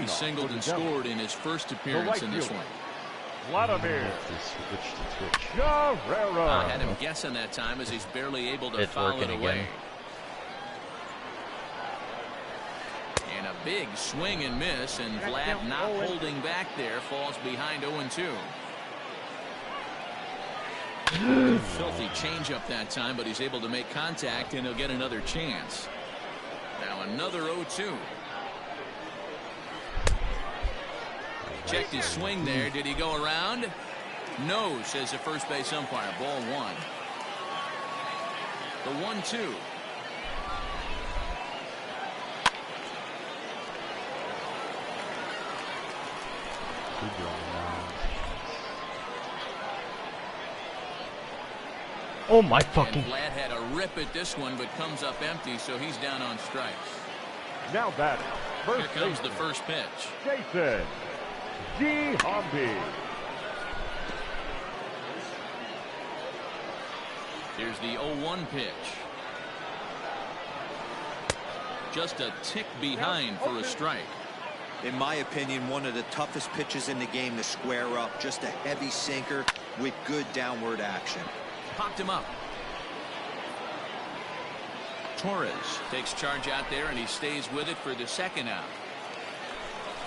He singled and scored in his first appearance in this one. Vladimir. I had him guessing that time as he's barely able to foul it away. Again. And a big swing and miss, and Vlad not holding back there, falls behind 0-2. Filthy changeup that time, but he's able to make contact, and he'll get another chance. Now another 0-2. Checked his swing there. Did he go around? No, says the first base umpire. Ball one. The 1-2. Oh my fucking. And Vlad had a rip at this one, but comes up empty, so he's down on strikes. Now batting. Here comes the first pitch. Jason Giambi. Here's the 0-1 pitch. Just a tick behind for a strike. In my opinion, one of the toughest pitches in the game to square up. Just a heavy sinker with good downward action. Popped him up. Torres takes charge out there, and he stays with it for the second out.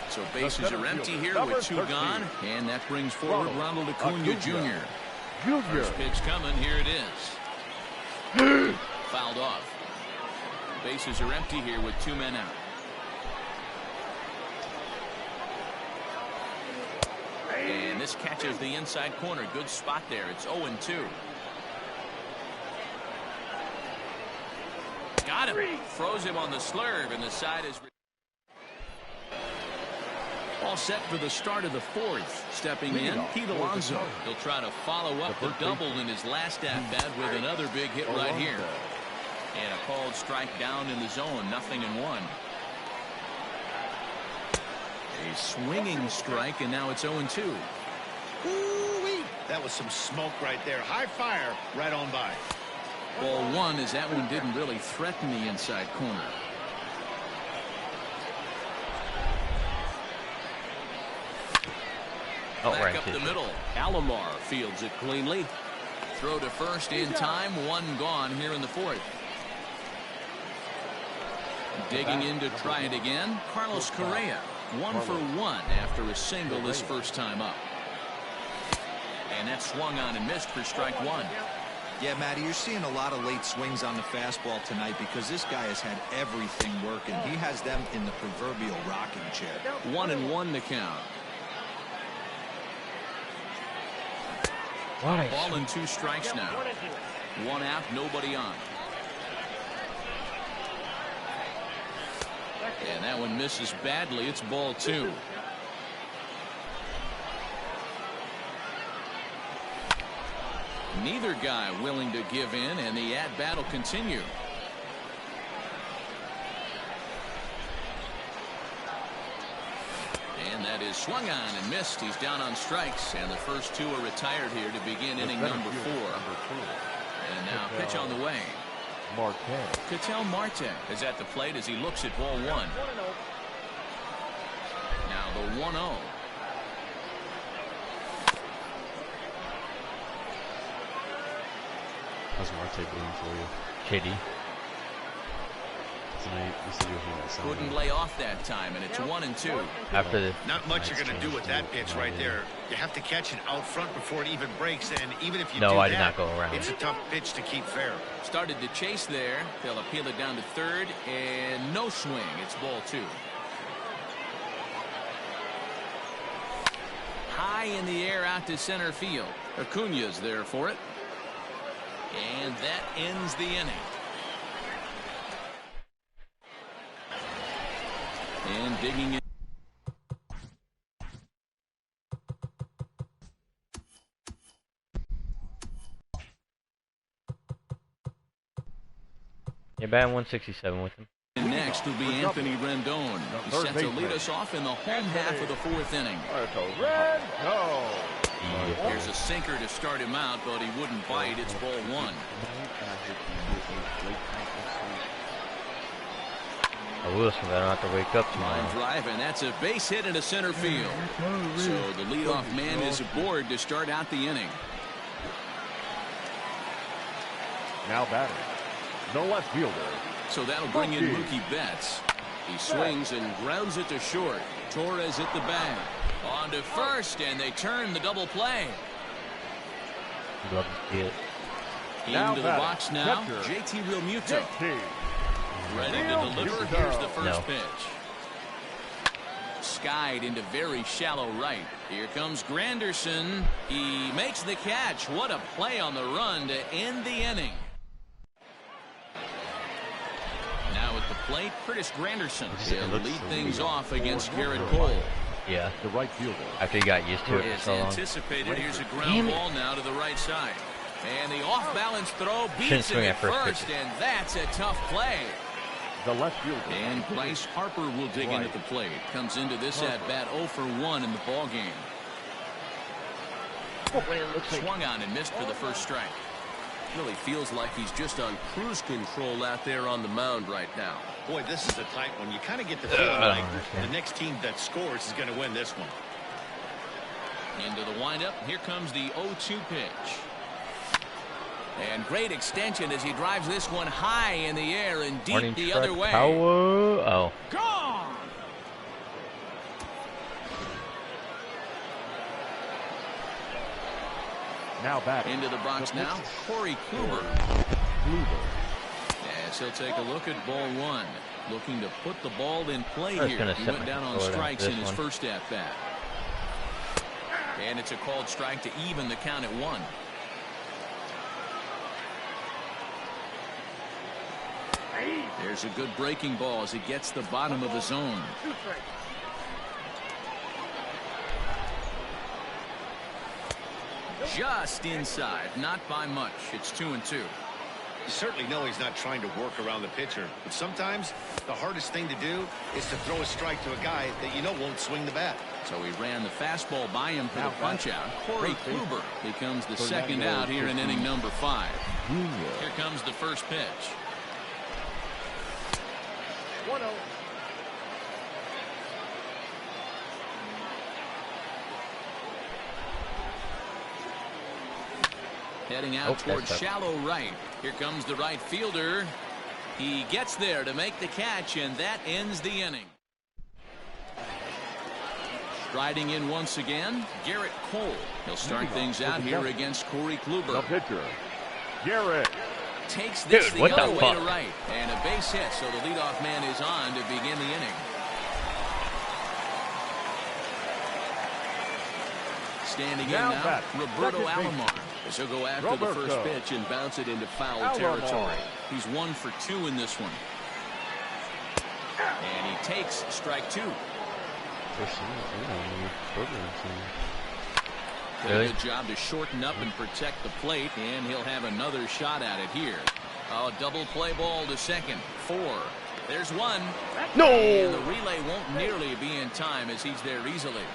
So bases are empty here with 2 gone, and that brings forward Ronald Acuna Jr. First pitch coming. Here it is. Fouled off. Bases are empty here with 2 men out. And this catches the inside corner. Good spot there. It's 0-2. Got him. Throws him on the slurve, and the side is all set for the start of the 4th. Stepping in, Pete Alonso. He'll try to follow up the double in his last at-bat with another big hit right here. And a called strike down in the zone. 0-1. A swinging strike, and now it's 0-2. Ooh-wee. That was some smoke right there. High fire right on by. Ball one, as that one didn't really threaten the inside corner. Back up the middle. Alomar fields it cleanly. Throw to first in time. 1 gone here in the 4th. Digging in to try it again. Carlos Correa. 1 for 1 after a single his first time up. And that swung on and missed for strike 1. Yeah, Matty, you're seeing a lot of late swings on the fastball tonight because this guy has had everything working. He has them in the proverbial rocking chair. 1-1 the count. Ball and 2 strikes now. 1 out, nobody on. And that one misses badly. It's ball 2. Neither guy willing to give in, and the at-bat will continue. And that is swung on and missed. He's down on strikes, and the first 2 are retired here to begin inning number 4. And now pitch on the way. Ketel Marte is at the plate as he looks at ball 1. Now the 1-0. How's Marte doing for you? Kitty. Couldn't lay off that time, and it's 1-2. After the not much you're going to do with that pitch right there. You have to catch it out front before it even breaks, and even if you do I that, did not go around. It's a tough pitch to keep fair. Started to chase there. They'll appeal it down to third, and no swing. It's ball 2. High in the air out to center field. Acuna's there for it. And that ends the inning. And digging in. You're batting 167 with him. And next will be Anthony Rendon. He's set to lead us off in the home half of the 4th inning. Here's a sinker to start him out, but he wouldn't bite. It's ball 1. Wilson, I don't have to wake up Line tomorrow. drive, and that's a base hit into center field. So the leadoff man is aboard to start out the inning. Now batting, the left fielder. So that'll bring in Mookie Betts. He swings and grounds it to short. Torres hit the bag. On to first, and they turn the double play. Love to see it. Into the box now, JT Realmuto. Ready to deliver. Here's the first pitch. Skied into very shallow right. Here comes Granderson. He makes the catch. What a play on the run to end the inning. Now at the plate, Curtis Granderson. He'll lead things off against Garrett Cole. Yeah. The right fielder. After you got used to it for As so long. anticipated, here's a ground ball now to the right side. And the off-balance throw beats him at first, and that's a tough play. The left fielder. And Bryce Harper will dig in at the plate. Comes into this at-bat 0 for 1 in the ballgame. Swung on and missed for the first strike. Really feels like he's just on cruise control out there on the mound right now. Boy, this is a tight one. You kind of get the feeling like the next team that scores is going to win this one. Into the windup. Here comes the 0-2 pitch. And great extension as he drives this one high in the air and deep Morning the truck other way. Power. Oh. Gone! Now batting. Into the box now, Corey Kluber. Yes, he'll take a look at ball one. Looking to put the ball in play here. He went down on strikes in his first at-bat. And it's a called strike to even the count at 1. There's a good breaking ball as he gets the bottom of the zone. Just inside, not by much. It's 2-2. You certainly know he's not trying to work around the pitcher, but sometimes the hardest thing to do is to throw a strike to a guy that you know won't swing the bat. So he ran the fastball by him for the punch-out. Corey Kluber becomes the second out here in inning number 5. Here comes the first pitch. 1-0. Heading out towards shallow right. Here comes the right fielder. He gets there to make the catch, and that ends the inning. Striding in once again, Garrett Cole. He'll start things out here against Corey Kluber. The pitcher, Garrett. Takes this the other way to right. And a base hit, so the leadoff man is on to begin the inning. Standing in now, Roberto Alomar. As he'll go after the first pitch and bounce it into foul territory. He's 1 for 2 in this one. And he takes strike 2. Did a good job to shorten up and protect the plate, and he'll have another shot at it here. A double play ball to second. 4. There's 1. No! And the relay won't nearly be in time as he's there easily.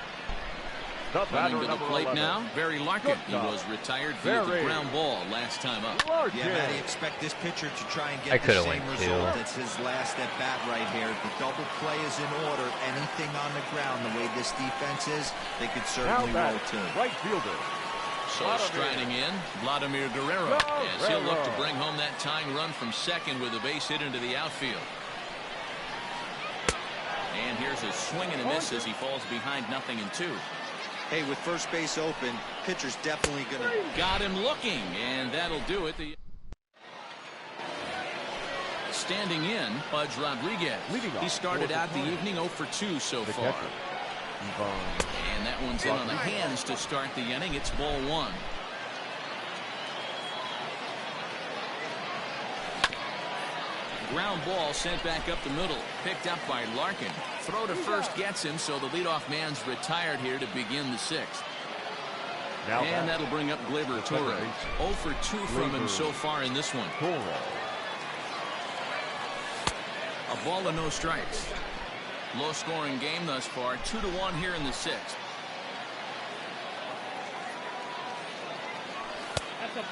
Running to the plate 11. Now, Barry Larkin. He was retired via the ground ball last time up. Yeah, Matty, expect this pitcher to try and get the same result. It's his last at bat right here. The double play is in order. Anything on the ground, the way this defense is, they could certainly roll too. Right fielder. So striding in, Vladimir Guerrero. As he'll look to bring home that tying run from second with a base hit into the outfield. And here's a swing and a miss as he falls behind 0-2. Hey, with first base open, pitcher's definitely going to... Got him looking, and that'll do it. Standing in, Pudge Rodriguez. He started out the evening 0 for 2 so far. And that one's in on the hands to start the inning. It's ball 1. Ground ball sent back up the middle. Picked up by Larkin. Throw to first gets him, so the leadoff man's retired here to begin the 6th. And that'll bring up Gleyber Torres. 0 for 2 from him so far in this one. A ball and no strikes. Low scoring game thus far. 2-1 here in the 6th.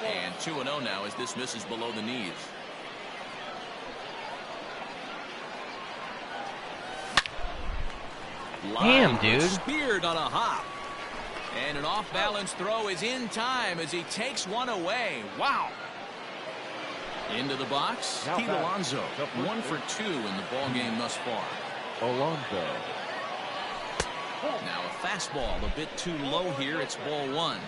And 2-0 now as this misses below the knees. Damn, dude. Speared on a hop. And an off-balance throw is in time as he takes one away. Wow. Into the box, Pete Alonso. 1 for 2 in the ball game thus far. Alonso. Now a fastball a bit too low here. It's ball 1.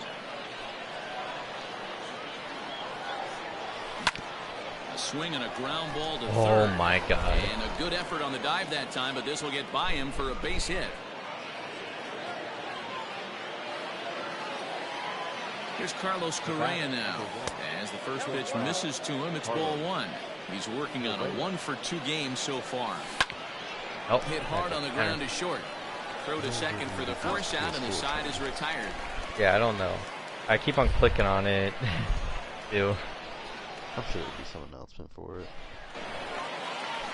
A swing and a ground ball to third. Oh my God. And a good effort on the dive that time, but this will get by him for a base hit. Here's Carlos Correa now. As the first pitch misses to him, it's ball 1. He's working on a 1 for 2 game so far. Oh, hit hard on the ground to short. Throw to second for the force out, and the side is retired. Yeah, I don't know. I keep on clicking on it. Ew. I'm sure there'll be some announcement for it.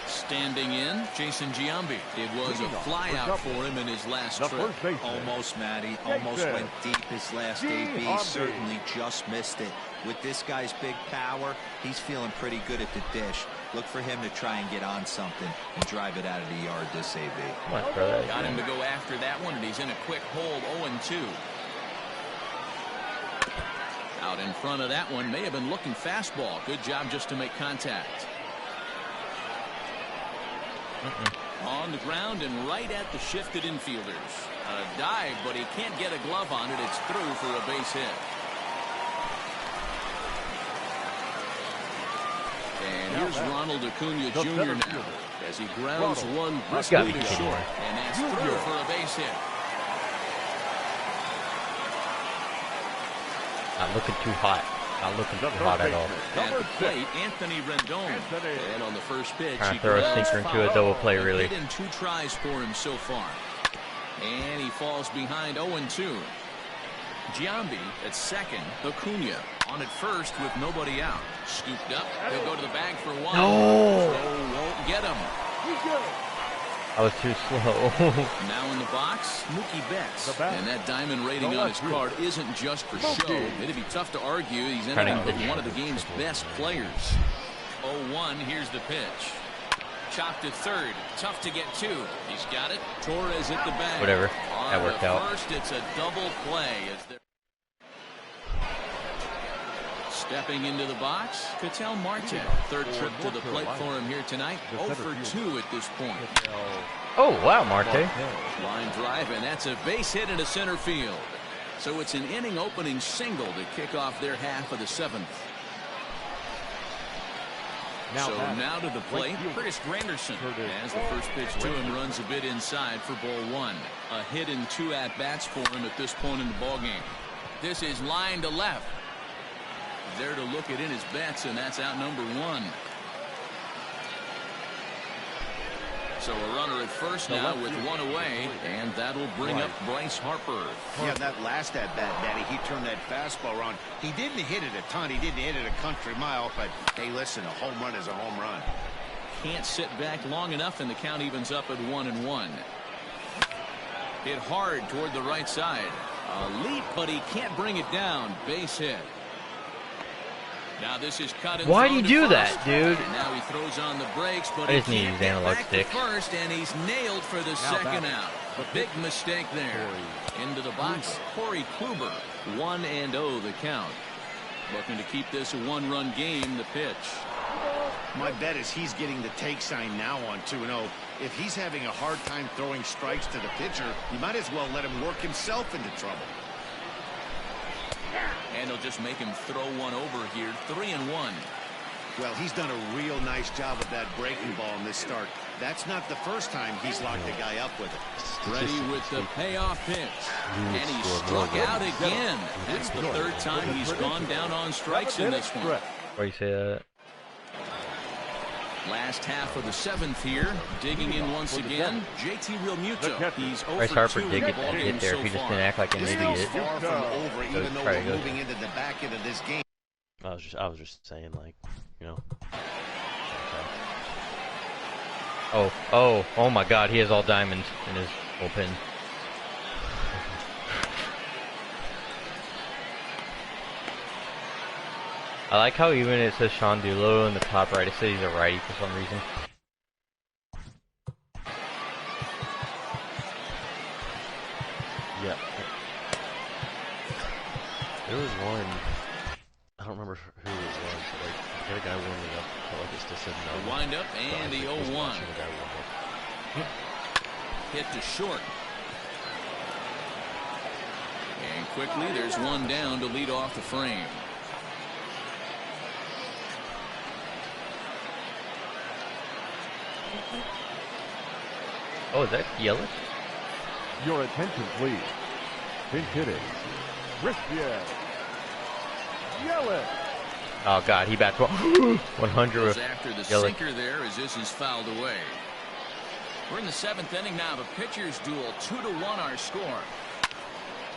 Standing in, Jason Giambi. It was a fly out for him in his last trip. Almost, Matty. Almost went deep his last AB. Certainly just missed it. With this guy's big power, he's feeling pretty good at the dish. Look for him to try and get on something and drive it out of the yard this AB. Got him to go after that one, and he's in a quick hold, 0-2. Out in front of that one, may have been looking fastball. Good job just to make contact. On the ground and right at the shifted infielders. A dive, but he can't get a glove on it. It's through for a base hit. And here's Ronald Acuna Jr. now as he grounds one briskly to short. And that's through for a base hit. Not looking too hot. Not looking too hot at all. At the plate, Anthony Rendon. And on the first pitch, Trying to throw a sinker into a double play, really. Hit in 2 tries for him so far. And he falls behind 0-2. Giambi at second. Acuna on at first with nobody out. Scooped up. He'll go to the bag for 1. No. Throw won't get him. I was too slow. Now in the box, Mookie Betts. And that diamond rating on his card isn't just for show. It'd be tough to argue he's ended up with one of the game's best players. 0-1, here's the pitch. Chopped to third. Tough to get to. He's got it. Torres hit the bag. Whatever. That worked out. First, it's a double play. Stepping into the box, Ketel Marte. Third trip to the plate for him here tonight. 0 for 2 at this point. Oh, wow, Marte. Line drive, and that's a base hit into center field. So it's an inning opening single to kick off their half of the 7th. So now to the plate, Curtis Granderson. As the first pitch to him runs a bit inside for ball 1. A hit in 2 at-bats for him at this point in the ballgame. This is line to left. There to look it in his bets, and that's out number 1. So a runner at first now with 1 away, and that'll bring up Bryce Harper. Yeah, that last at-bat, Daddy, he turned that fastball around. He didn't hit it a ton. He didn't hit it a country mile, but, hey, listen, a home run is a home run. Can't sit back long enough, and the count evens up at 1-1. Hit hard toward the right side. A leap, but he can't bring it down. Base hit. Now this is cut and why do you do that, dude? And now he throws on the brakes, but I he just need can't his analog get back stick. to first, and he's nailed for the second out. Big mistake there. Into the box, Corey Kluber. 1-0 the count. Looking to keep this a 1-run game. The pitch. My bet is he's getting the take sign now on 2-0. If he's having a hard time throwing strikes to the pitcher, you might as well let him work himself into trouble. And he'll just make him throw one over here. 3-1. Well, he's done a real nice job with that breaking ball in this start. That's not the first time he's locked a guy up with it. Ready with the payoff pitch. And he struck out again. That's the 3rd time he's gone down on strikes in this one. Why you say that? Last half of the 7th here. Digging in once again, JT Realmuto. He's Bryce 0 Harper for 2 did in get the that ballgame hit there so if he just far. didn't act like an This idiot. is far from over, even though try we're to go. moving into the back end of this game. I was just saying, like, you know. Oh my God, he has all diamonds in his bullpen. I like how even it says Sean Dulo in the top right, it says he's a righty for some reason. Yeah. There was one. I don't remember who it was, but like I had a guy warming up. Felt like it still said no. The windup and the 0-1. Hit to short. And quickly, there's one down to lead off the frame. Oh, is that Yelich? Your attention, please. Pinch hitting. Christian Yelich. Oh God, he bats 100 with after the Yelich. sinker there as this is fouled away. We're in the 7th inning now of a pitcher's duel. 2-1 our score.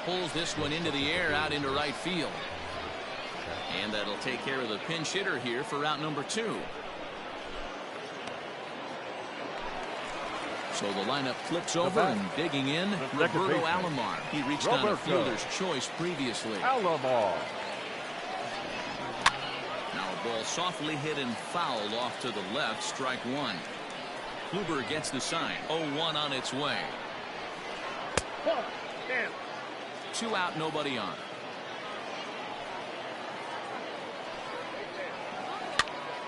Pulls this one into the air out into right field. And that'll take care of the pinch hitter here for route number 2. So the lineup flips over and digging in, Roberto Alomar. He reached on a fielder's choice previously. Alomar. Now a ball softly hit and fouled off to the left, strike 1. Kluber gets the sign. 0-1 on its way. 2 out, nobody on.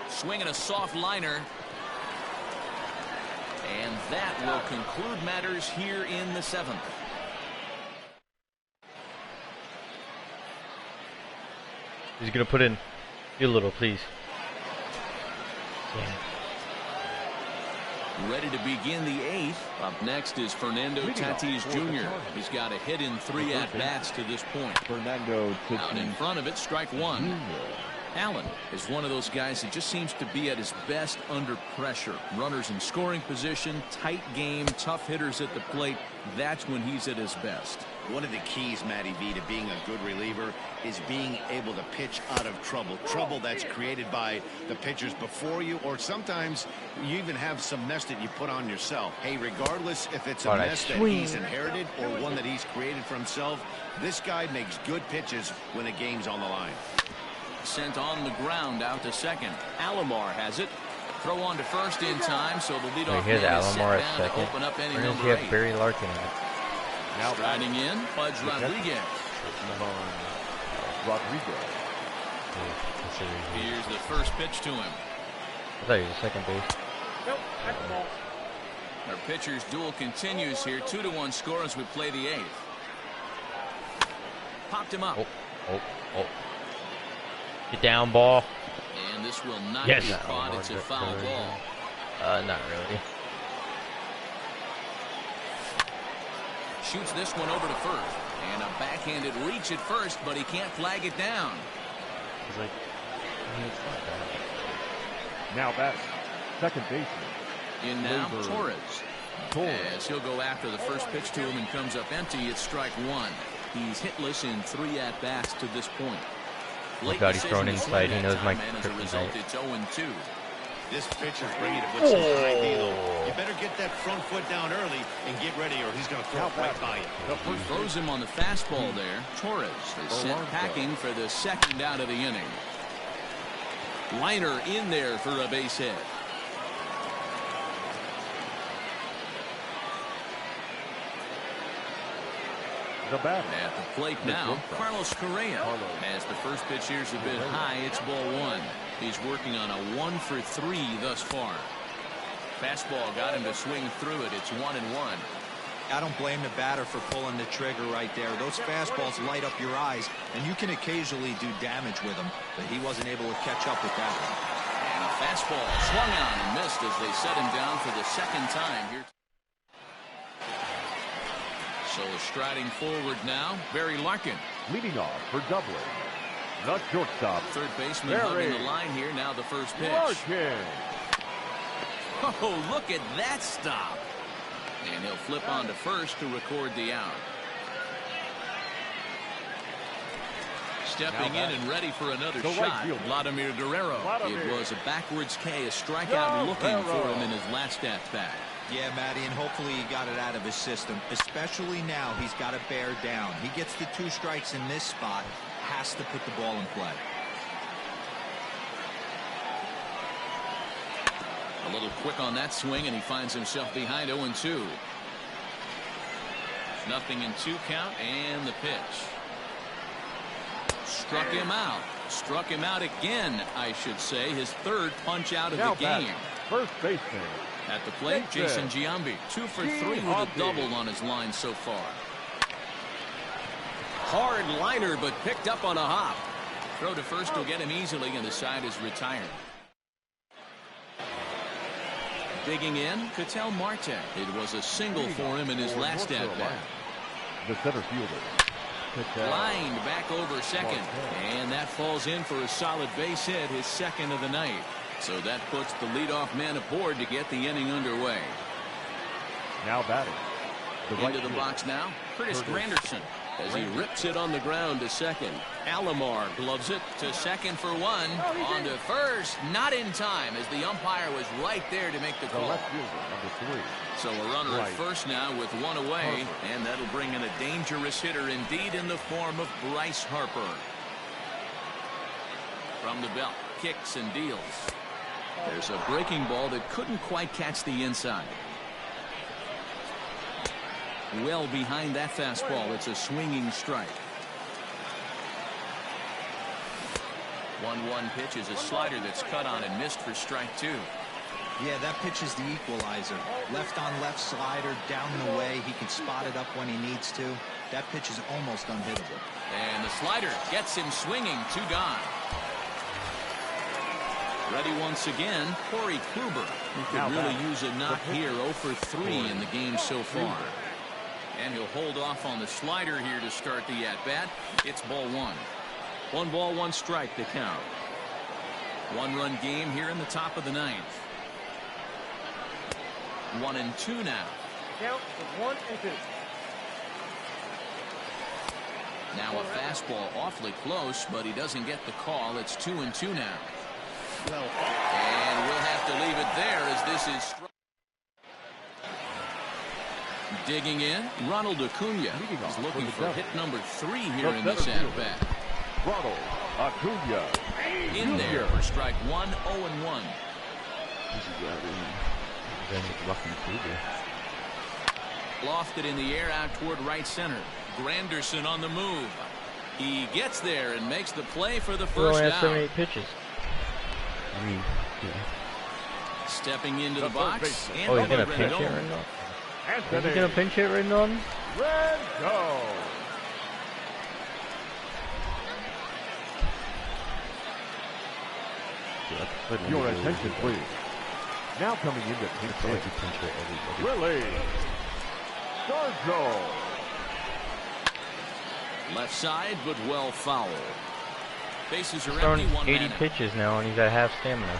Swinging a soft liner. And that will conclude matters here in the 7th. He's gonna put in a little, please. Yeah. Ready to begin the 8th. Up next is Fernando Tatis Jr. He's got a hit in 3 at-bats to this point. Fernando Out in front of it, strike 1. Allen is one of those guys that just seems to be at his best under pressure. Runners in scoring position, tight game, tough hitters at the plate. That's when he's at his best. One of the keys, Matty V, to being a good reliever is being able to pitch out of trouble. Trouble that's created by the pitchers before you, or sometimes you even have some mess that you put on yourself. Hey, regardless if it's a mess that he's inherited or one that he's created for himself, this guy makes good pitches when a game's on the line. Sent on the ground out to second. Alomar has it. Throw on to first in time, so the leadoff Here's man is Alomar set at down second. to open up inning Or does he number have 8. Barry Larkin in it? Now Riding in, Pudge Rodriguez. Rodriguez. Here's the first pitch to him. I thought he was a second base. Our pitcher's duel continues here. 2-1 score as we play the 8th. Popped him up. Oh. Get down, ball. And this will not Yes. be caught. It's a foul ball. Not really. Shoots this one over to first. And a backhanded reach at first, but he can't flag it down. He's like, it's not bad. Now batting. Second baseman. In now, Torres. Torres. As he'll go after the first pitch to him and comes up empty, it's strike 1. He's hitless in 3 at-bats to this point. Oh God, he's thrown inside. He knows my and as a result, kryptonite. it's 0-2. This pitcher's bringing it with some high velo. You better get that front foot down early and get ready, or he's going to throw it right by you. He throws him on the fastball there. Torres is sent packing for the second out of the inning. Liner in there for a base hit. The batter. At the plate now, Carlos Correa. As the first pitch here's a bit high, it's ball 1. He's working on a 1 for 3 thus far. Fastball got him to swing through it. It's 1-1. I don't blame the batter for pulling the trigger right there. Those fastballs light up your eyes, and you can occasionally do damage with them, but he wasn't able to catch up with that one. And a fastball swung on and missed as they set him down for the second time here. So striding forward now, Barry Larkin. Leading off for doubling. The shortstop. Third baseman hugging the line here. Now the first pitch. Larkin. Oh, look at that stop. And he'll flip on to first to record the out. Stepping in and ready for another shot, Vladimir Guerrero. It was a backwards K, a strikeout looking for him in his last at-bat. Yeah, Matty, and hopefully he got it out of his system, especially now he's got to bear down. He gets the 2 strikes in this spot, has to put the ball in play. A little quick on that swing, and he finds himself behind 0-2. 0-2 count, and the pitch. Struck him out. Struck him out again, I should say. His third punch out of the game. First baseman. At the plate, Jason Giambi. 2 for 3 with a double on his line so far. Hard liner, but picked up on a hop. Throw to first will get him easily, and the side is retired. Digging in, Ketel Marte. It was a single for him in his last at-bat. The center fielder. Lined back over second, and that falls in for a solid base hit, his second of the night. So that puts the leadoff man aboard to get the inning underway. Now batting. Into the box now, Curtis Granderson, as he rips it on the ground to second. Alomar gloves it to second for one. On to first, not in time, as the umpire was right there to make the call. Left fielder, number 3. So a runner at first now with one away, and that'll bring in a dangerous hitter indeed in the form of Bryce Harper. From the belt, kicks and deals. There's a breaking ball that couldn't quite catch the inside. Well behind that fastball, it's a swinging strike. 1-1 pitch is a slider that's cut on and missed for strike 2. Yeah, that pitch is the equalizer. Left on left slider, down the way. He can spot it up when he needs to. That pitch is almost unhittable. And the slider gets him swinging. 2 gone. Ready once again, Corey Kluber, who could really use a knock here. 0 for 3 in the game so far. And he'll hold off on the slider here to start the at-bat. It's ball 1. 1 ball, 1 strike to count. 1-run game here in the top of the 9th. 1-2 now. Count for 1 and 2. Now a fastball awfully close, but he doesn't get the call. It's 2-2 now. And we'll have to leave it there as this is. Digging in, Ronald Acuna is looking for hit number 3 here in this at-bat. Ronald Acuna. In there for strike 1, 0-1. Lofted in the air out toward right center. Granderson on the move. He gets there and makes the play for the first out. out. 78 pitches. Stepping into the box. And he's gonna pinch it right now. Is he gonna pinch it right now? Red go. Your attention, please. Now coming into pinch hit, Willie Stargell. Left side, but well fouled. Bases are Throwing empty. 80 pitches now, and he's at half stamina.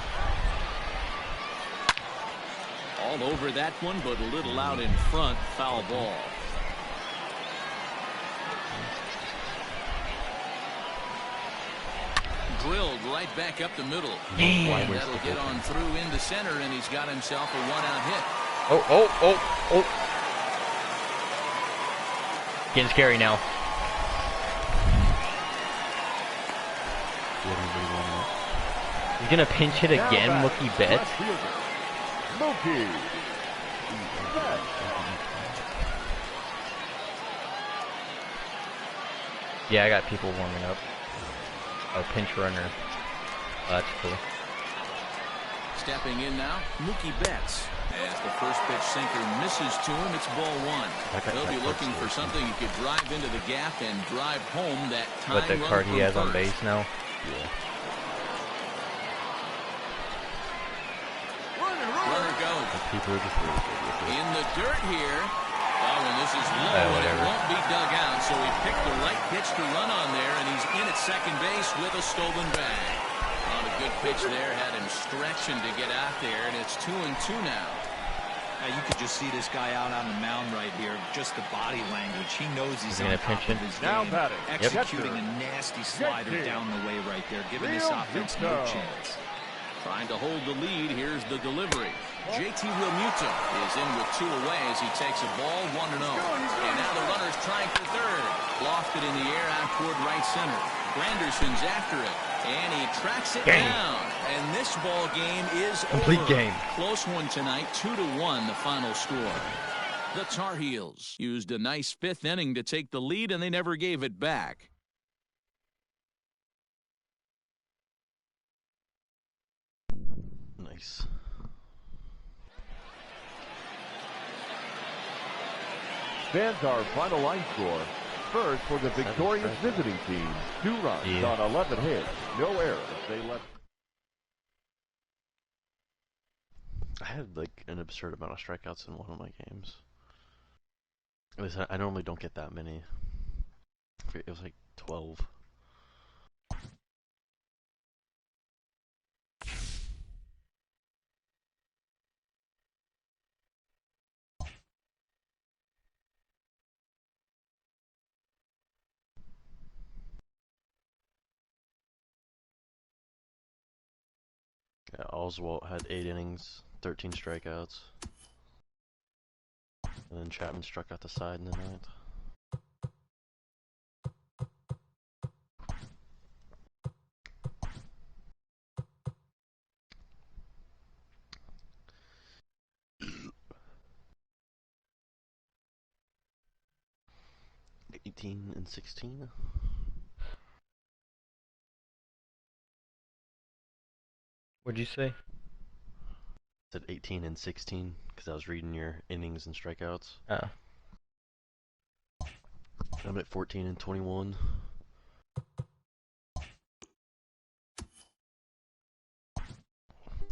All over that one, but a little out in front. Foul ball. Drilled right back up the middle. Damn. That'll get on through into center, and he's got himself a 1-out hit. Oh. Getting scary now. He's gonna pinch hit again, Mookie Betts. Mookie. Yeah, I got people warming up. A pinch runner. Oh, that's cool. Stepping in now, Mookie Betts. As the first pitch sinker misses to him, it's ball 1. They'll be looking for something he could drive into the gap and drive home that time. But the card he has on base now. Yeah. Runner goes. People are just really good with it. In the dirt here. Oh, and this is low, and it won't be dug out. So he picked the right pitch to run on there, and he's in at second base with a stolen bag. On a good pitch there, had him stretching to get out there, and it's 2-2 now. Now you could just see this guy out on the mound right here. Just the body language. He knows he's on top of his game. Executing a nasty slider down the way right there, giving this offense no chance. Trying to hold the lead. Here's the delivery. JT Realmuto is in with 2 away as he takes a ball 1-0. And now the runner's trying for third. Lofted in the air out toward right center. Granderson's after it. And he tracks it down. And this ball game is complete over. Game. Close one tonight. 2-1 the final score. The Tar Heels used a nice fifth inning to take the lead, and they never gave it back. Nice. Stands our final line score. First for the victorious visiting team, 2 runs on 11 hits, no errors. They left. I had like an absurd amount of strikeouts in one of my games. At least I normally don't get that many. It was like 12. Yeah, Oswalt had 8 innings, 13 strikeouts. And then Chapman struck out the side in the ninth. and 16. What'd you say? I said 18 and 16 because I was reading your innings and strikeouts. Oh. I'm at 14 and 21.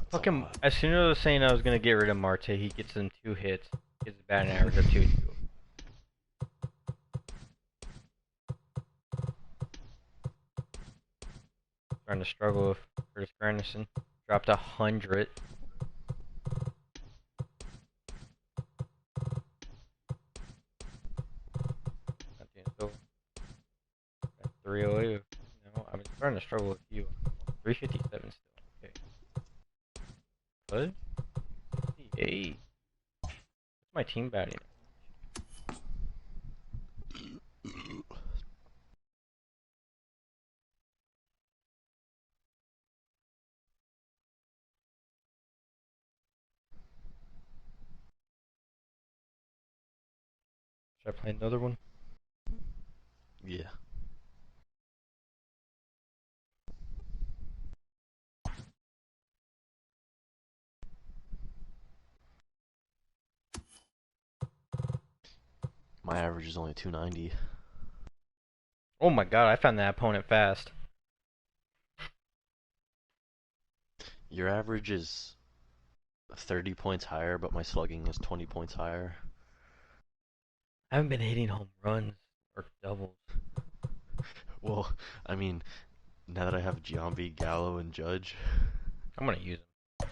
Fucking, as soon as I was saying I was gonna get rid of Marte, he gets in 2 hits, gets a batting average of 2.2. Starting to struggle with Curtis Granderson. Dropped 100. So, 308. No, I'm starting to struggle with you. 357 still. Okay. What? 58. What's my team batting? Should I play another one? Yeah. My average is only 290. Oh my god, I found that opponent fast. Your average is 30 points higher, but my slugging is 20 points higher. I haven't been hitting home runs or doubles. Well, I mean, now that I have Giambi, Gallo, and Judge, I'm gonna use them.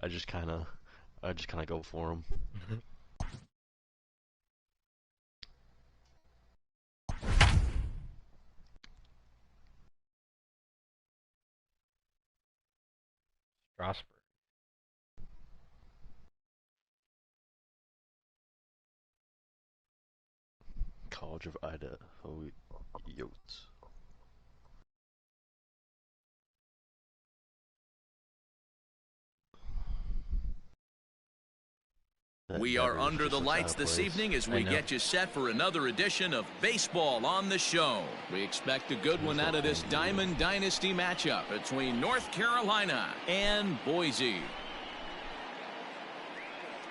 I just kind of go for them. Strasburg. College of Idaho Yotes. We are under the lights this evening as we get you set for another edition of Baseball on the Show. We expect a good one out of this Diamond Dynasty matchup between North Carolina and Boise.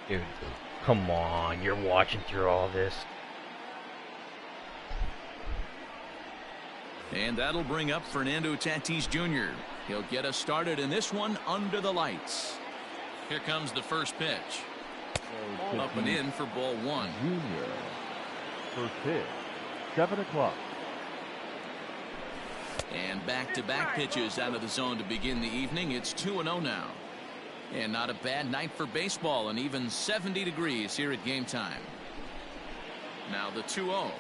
Dude, come on, you're watching through all this. And that'll bring up Fernando Tatis Jr. He'll get us started in this one under the lights. Here comes the first pitch. Up and in for ball 1. Junior. First pitch, 7 o'clock. And back-to-back pitches out of the zone to begin the evening. It's 2-0 now. And not a bad night for baseball, and even 70 degrees here at game time. Now the 2-0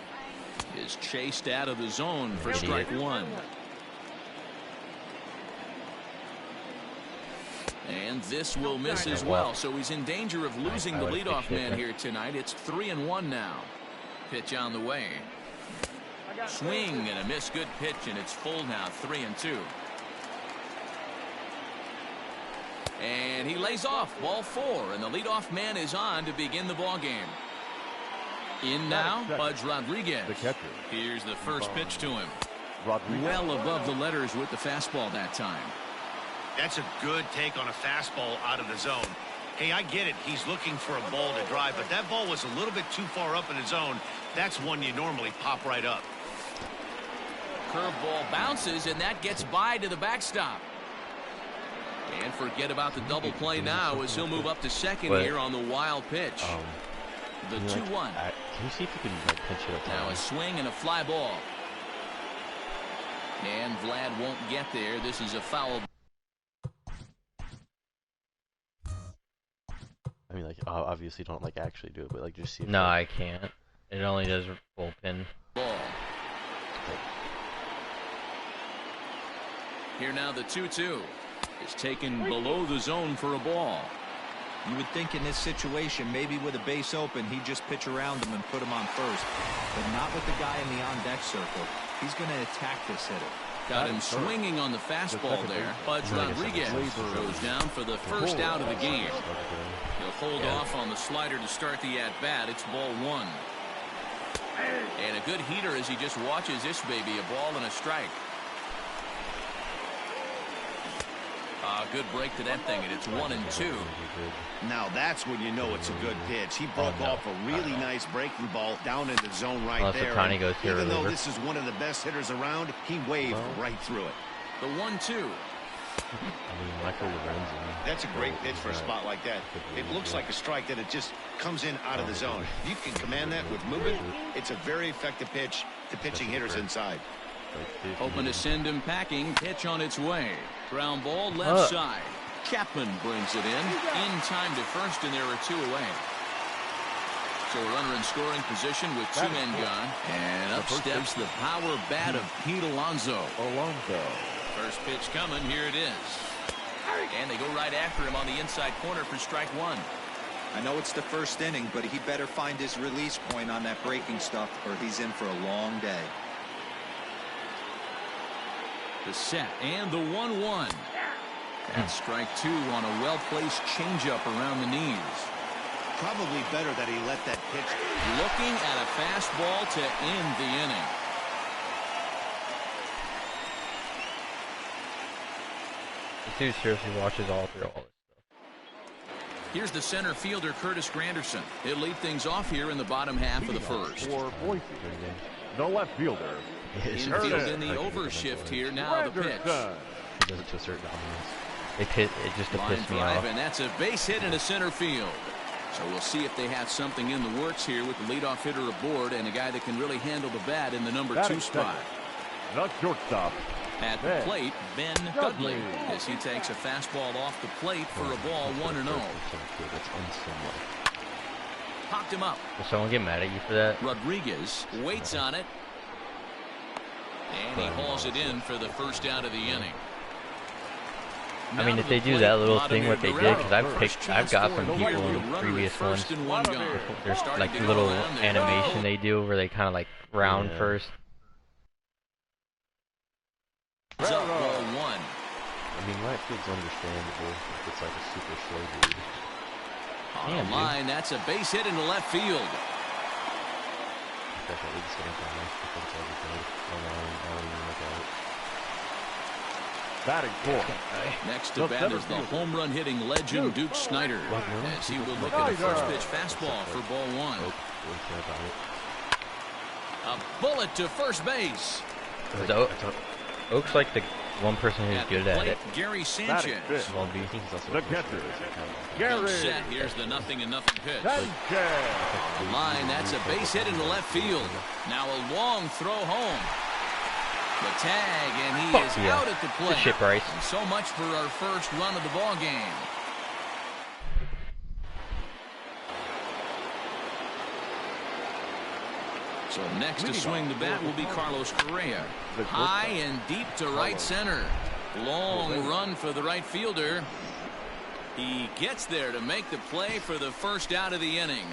is chased out of the zone for strike 1. And this will miss as well, so he's in danger of losing the leadoff man here tonight. It's 3-1 now. Pitch on the way. Swing and a miss. Good pitch, and it's full now. 3-2. And he lays off ball 4, and the leadoff man is on to begin the ball game. In now, Pudge Rodriguez. The catcher. Here's the first pitch to him. Rodriguez. Well above the letters with the fastball that time. That's a good take on a fastball out of the zone. Hey, I get it. He's looking for a ball to drive, but that ball was a little bit too far up in the zone. That's one you normally pop right up. Curveball bounces, and that gets by to the backstop. And forget about the double play now as he'll move up to second here on the wild pitch. The 2-1. Can you see if you can like, pinch it up? Now a swing and a fly ball. And Vlad won't get there. This is a foul. I mean, like, obviously don't, like, actually do it, but, like, just see if... No, I can't. It only does bullpen. Ball. Here now the 2-2. Is taken below the zone for a ball. You would think in this situation, maybe with a base open, he'd just pitch around him and put him on first. But not with the guy in the on-deck circle. He's going to attack this hitter. Got him swinging on the fastball there. Pudge Rodriguez goes down for the first out of the game. He'll hold off on the slider to start the at-bat. It's ball 1. And a good heater as he just watches this baby. A ball and a strike. Good break to that thing, and it's 1-2. Now that's when you know it's a good pitch. He broke off a really nice breaking ball down in the zone right there. Even though this is one of the best hitters around, he waved right through it. The 1-2. That's a great pitch for a spot like that. It looks like a strike that it just comes in out of the zone. If you can command that with movement, it's a very effective pitch to pitching hitters inside. Hoping to send him packing. Pitch on its way. Ground ball left side. Chapman brings it in time to first, and there are 2 away. So a runner in scoring position with 2 men gone. And up steps the power bat of Pete Alonso. First pitch coming. Here it is. And they go right after him on the inside corner for strike 1. I know it's the first inning, but he better find his release point on that breaking stuff, or he's in for a long day. The set and the 1-1. That's strike 2 on a well-placed changeup around the knees. Probably better that he let that pitch. Looking at a fastball to end the inning. This dude seriously watches all through all this stuff. Here's the center fielder, Curtis Granderson. He'll lead things off here in the bottom half of the first. For Boise, the left fielder. Infield in the overshift here. Now the pitch. He does it to a certain dominance. It just to piss me off. And that's a base hit into center field. So we'll see if they have something in the works here with the leadoff hitter aboard and a guy that can really handle the bat in the number 2 spot. Not shortstop. At the plate, Ben Dudley, as he takes a fastball off the plate for a ball 1-0. Popped him up. Will someone get mad at you for that? Rodriguez waits on it. And he hauls it in for the first out of the inning. I mean, if they do that little thing what they did, because I've got from people in the previous ones. There's like a little animation they do where they kind of like round first. Up ball 1. I mean, right field's understandable if it's like a super slow dude. On the line, that's a base hit into left field. Batting 4. Next to bat is the home run hitting legend Duke Snider, as he will look at a first pitch fastball for ball 1. A bullet to first base. Oak's like the one person who's good at it. Gary Sanchez. The catcher. Gary. Set. Here's the 0-0 pitch. The line, that's a base hit into left field. Now a long throw home. The tag, and he is out at the plate. Good shit, Bryce. And so much for our first run of the ball game. So next to swing the bat will be Carlos Correa. High and deep to right center. Long run for the right fielder. He gets there to make the play for the first out of the inning.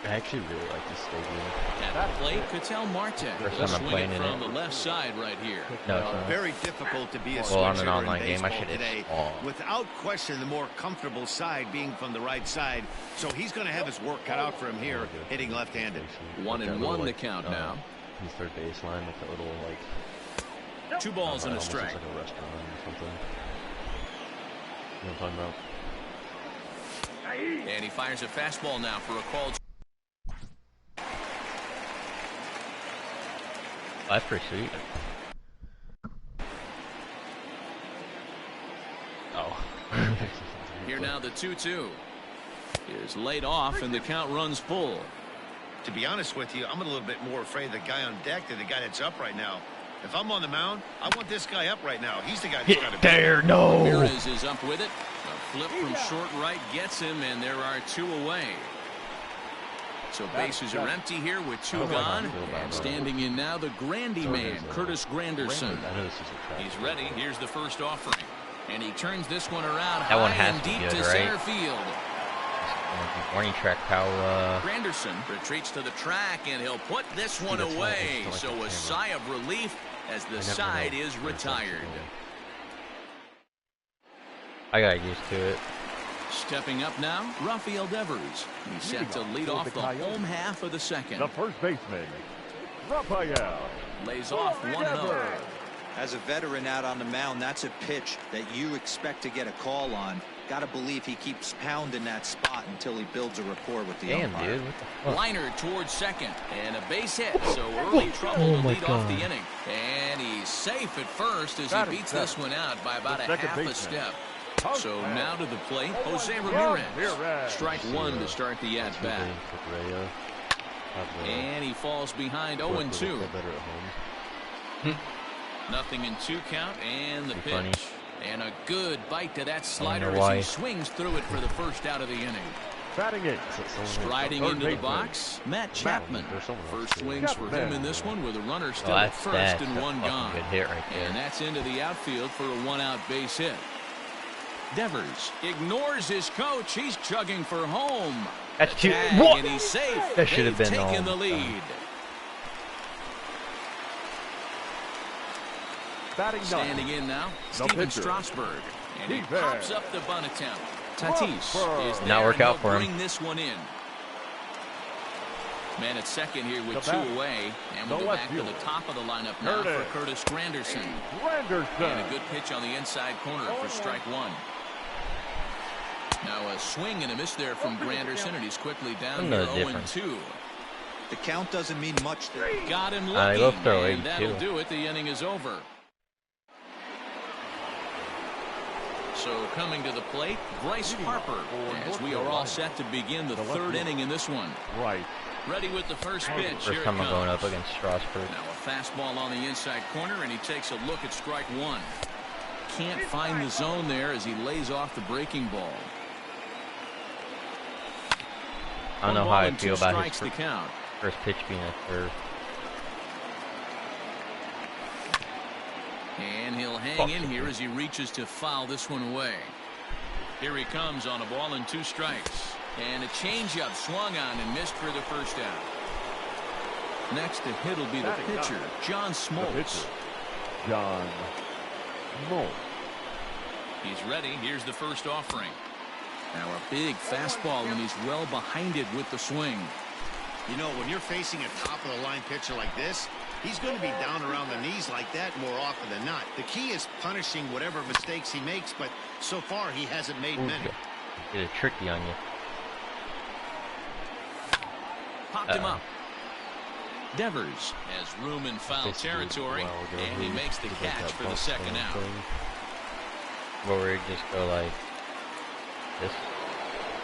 I actually really like this stadium. At the plate, Ketel Marte. They'll swing it from the left side right here. No, very difficult to be a well, on switch an hitter online in game, I baseball should today. Without question, the more comfortable side being from the right side. So he's going to have his work cut out for him here, hitting left-handed. 1-1 the count now. His third baseline with that little, like... 2 balls and a strike. Like a restaurant or something. You know what I'm talking about? And he fires a fastball now for a called. That's pretty sweet. Oh. Here now the 2-2 is laid off and the count runs full. To be honest with you, I'm a little bit more afraid of the guy on deck than the guy that's up right now. If I'm on the mound, I want this guy up right now. He's the guy that's got to be there. No. Ramirez is up with it. A flip from short right gets him, and there are 2 away. So bases are empty here with 2 gone. And standing in now, the Grandy man, Curtis Granderson. He's ready. Here's the first offering. And he turns this one around that one high has and to be deep good, to right? center field. Warning track power. Granderson retreats to the track, and he'll put this one away. So a sigh of relief as the side is retired. I got used to it. Stepping up now, Rafael Devers. He's set to lead off the home half of the second. The first baseman, Rafael. Lays off 1-0. As a veteran out on the mound, that's a pitch that you expect to get a call on. Got to believe he keeps pounding that spot until he builds a rapport with the Damn, umpire. dude. What the fuck? Liner towards second, and a base hit, so early trouble to lead off the inning. And he's safe at first as he beats this one out by about a half a step. So now to the plate, Jose Ramirez. Strike 1 to start the at-bat. And he falls behind 0-2. Nothing in 2 count, and the pitch. Funny. And a good bite to that slider as he swings through it for the first out of the inning. Batting it. Striding into the box, Matt Chapman. First swings for him in this one with a runner still at first and 1 gone. Good hit right there. And that's into the outfield for a 1-out base hit. Devers ignores his coach. He's chugging for home. That's too. What? And he's safe. That should have been taken the lead. Standing in now, Steven Strasburg. And he pops up the bunt attempt. Tatis is there, not work out for him. Bring this one in. Man at second here with 2 away. And we'll go back to the top of the lineup now for Curtis Granderson. And a good pitch on the inside corner for strike 1. Now a swing and a miss there from Granderson, and he's quickly down to 0-2. The count doesn't mean much there. Got him looking, and that'll too. do it. The inning is over. So coming to the plate, Bryce Harper, as we are all set to begin the 3rd inning in this one. Right. Ready with the first pitch. First time I'm going up against Strasburg. Now a fastball on the inside corner, and he takes a look at strike 1. Can't find the zone there as he lays off the breaking ball. I don't know how I feel about his count. First pitch being a third. And he'll hang in here as he reaches to foul this one away. Here he comes on a ball and 2 strikes. And a changeup swung on and missed for the first out. Next to hit will be the pitcher, John Smoltz. John Smoltz. He's ready. Here's the first offering. Now a big fastball, and he's well behind it with the swing. You know, when you're facing a top-of-the-line pitcher like this, he's going to be down around the knees like that more often than not. The key is punishing whatever mistakes he makes, but so far he hasn't made many. Get it tricky on you. Popped him up. Devers has room in foul territory, and he makes the catch for the second out. Where we just go like this.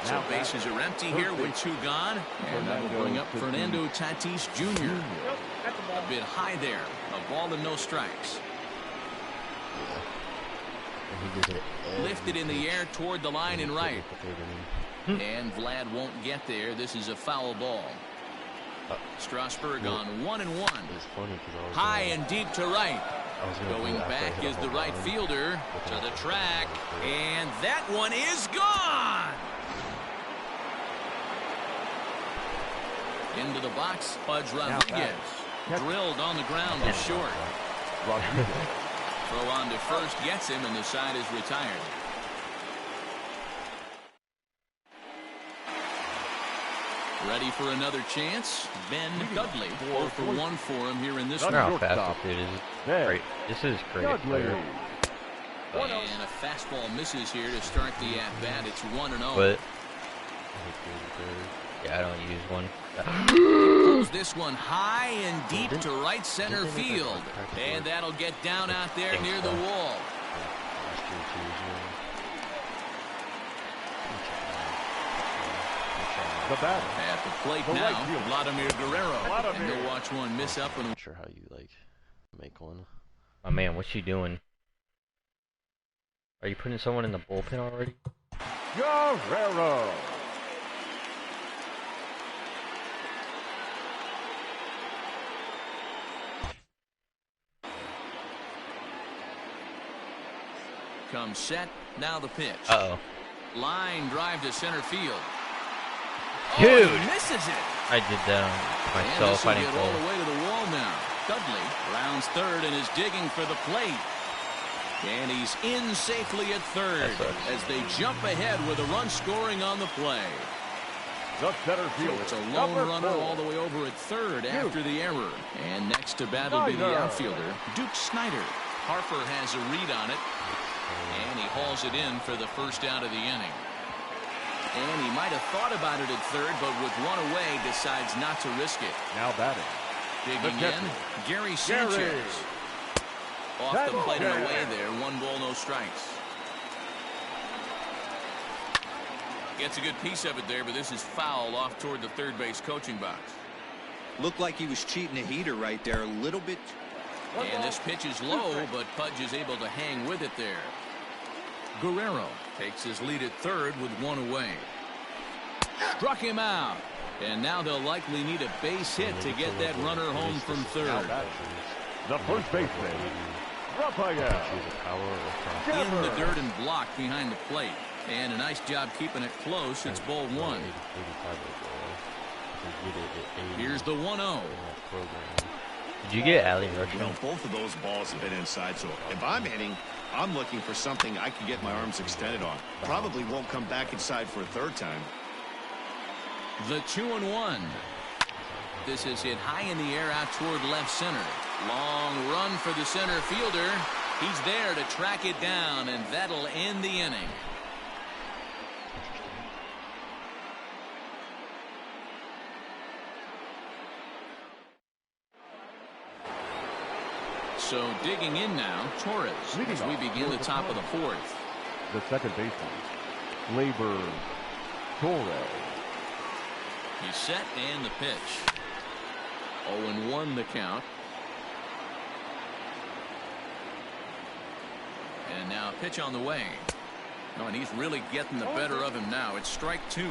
So bases are empty here with 2 gone, and that will bring up Fernando Tatis Jr. A bit high there, a ball and no strikes. Lifted in the air toward the line and right. And Vlad won't get there. This is a foul ball. Strasburg on 1-1. High and deep to right. Going back is the right fielder to the track. And that one is gone. Into the box, Pudge Rodriguez. Drilled on the ground to short. Throw on to first gets him, and the side is retired. Ready for another chance? Ben Dudley. 4 for 1 for him here in this one. How fast this dude is. Great. This is great. And a fastball misses here to start the at-bat. It's 1-0. But yeah, I don't use one. Pulls this one high and deep to right center field. And that'll get down out there near the wall. The batter. At the plate now, Vladimir Guerrero. And he'll watch one miss up. I'm not sure how you, like, make one. Oh, man, what's she doing? Are you putting someone in the bullpen already? Guerrero. Comes set. Now the pitch. Uh-oh. Line drive to center field. Dude! Oh, he misses it. I did that myself. I didn't get all the way to the wall now. Dudley rounds third and is digging for the plate. And he's in safely at third as they jump ahead with a run scoring on the play. The center field. It's a lone runner all the way over at third after the error. And next to bat will be the outfielder, Duke Snyder. Harper has a read on it. And he hauls it in for the first out of the inning. And he might have thought about it at third, but with one away, decides not to risk it. Now batting. Digging in, Gary Sanchez. Off the plate and away there. 1 ball, no strikes. Gets a good piece of it there, but this is foul off toward the third base coaching box. Looked like he was cheating a heater right there a little bit. And this pitch is low, but Pudge is able to hang with it there. Guerrero takes his lead at third with 1 away. Struck him out. And now they'll likely need a base hit to get that runner home from third. The first baseman, Raphael. In the dirt and blocked behind the plate. And a nice job keeping it close. It's ball 1. Here's the 1-0. Did you get alley rush? You know, both of those balls have been inside, so if I'm hitting, I'm looking for something I can get my arms extended on. Probably won't come back inside for a third time. The 2-1. This is hit high in the air out toward left center. Long run for the center fielder. He's there to track it down, and that'll end the inning. So digging in now, Torres, as we begin the top of the 4th. The second baseman, Labor Torres. He's set and the pitch. 0-1 the count. And now a pitch on the way. Oh, and he's really getting the better of him now. It's strike 2.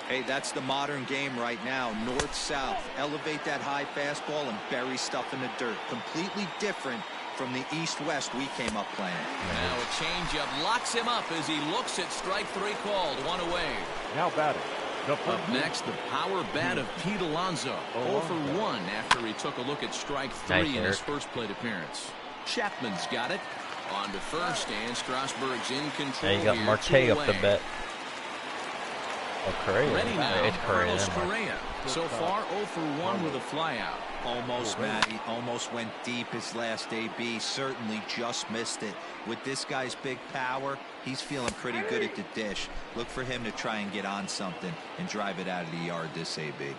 Hey, that's the modern game right now. North-south. Elevate that high fastball and bury stuff in the dirt. Completely different from the east-west we came up playing. Now a changeup locks him up as he looks at strike 3 called. 1 away. Now batting. Up next, the power bat of Pete Alonso. 0 for 1 after he took a look at strike 3 in his first plate appearance. Chapman's got it. On to first, and Strasburg's in control. Yeah, you got Marte up the bat. Oh, Correa. Ready now, It's Correa. Carlos Correa. So far, 0 for 1 with a flyout. Almost, Matty. Almost went deep his last AB. Certainly just missed it. With this guy's big power, he's feeling pretty good at the dish. Look for him to try and get on something and drive it out of the yard this AB.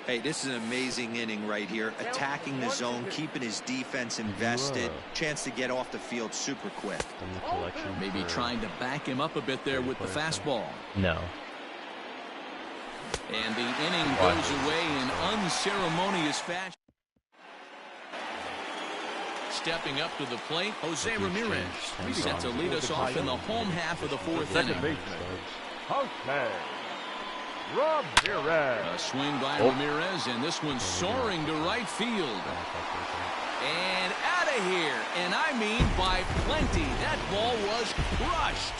Hey, this is an amazing inning right here. Attacking the zone, keeping his defense invested. Chance to get off the field super quick. Maybe trying to back him up a bit there with the fastball. No. And the inning goes away in unceremonious fashion. Stepping up to the plate, Jose Ramirez. He's set to lead us off in the home half of the 4th inning. Jose Ramirez. A swing by Ramirez, and this one's soaring to right field. And out of here, and I mean by plenty. That ball was crushed.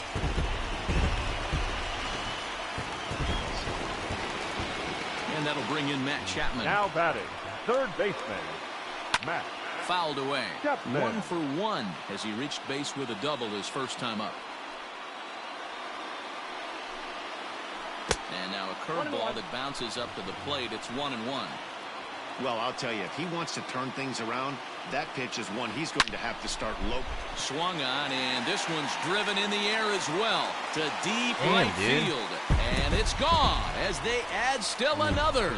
And And that'll bring in Matt Chapman. Now batting, third baseman, Matt. Fouled away. Chapman. 1 for 1 as he reached base with a double his first time up. And now a curveball that bounces up to the plate. It's 1-1. Well, I'll tell you, if he wants to turn things around, that pitch is one he's going to have to start low. Swung on, and this one's driven in the air as well to deep right field. And it's gone as they add still another.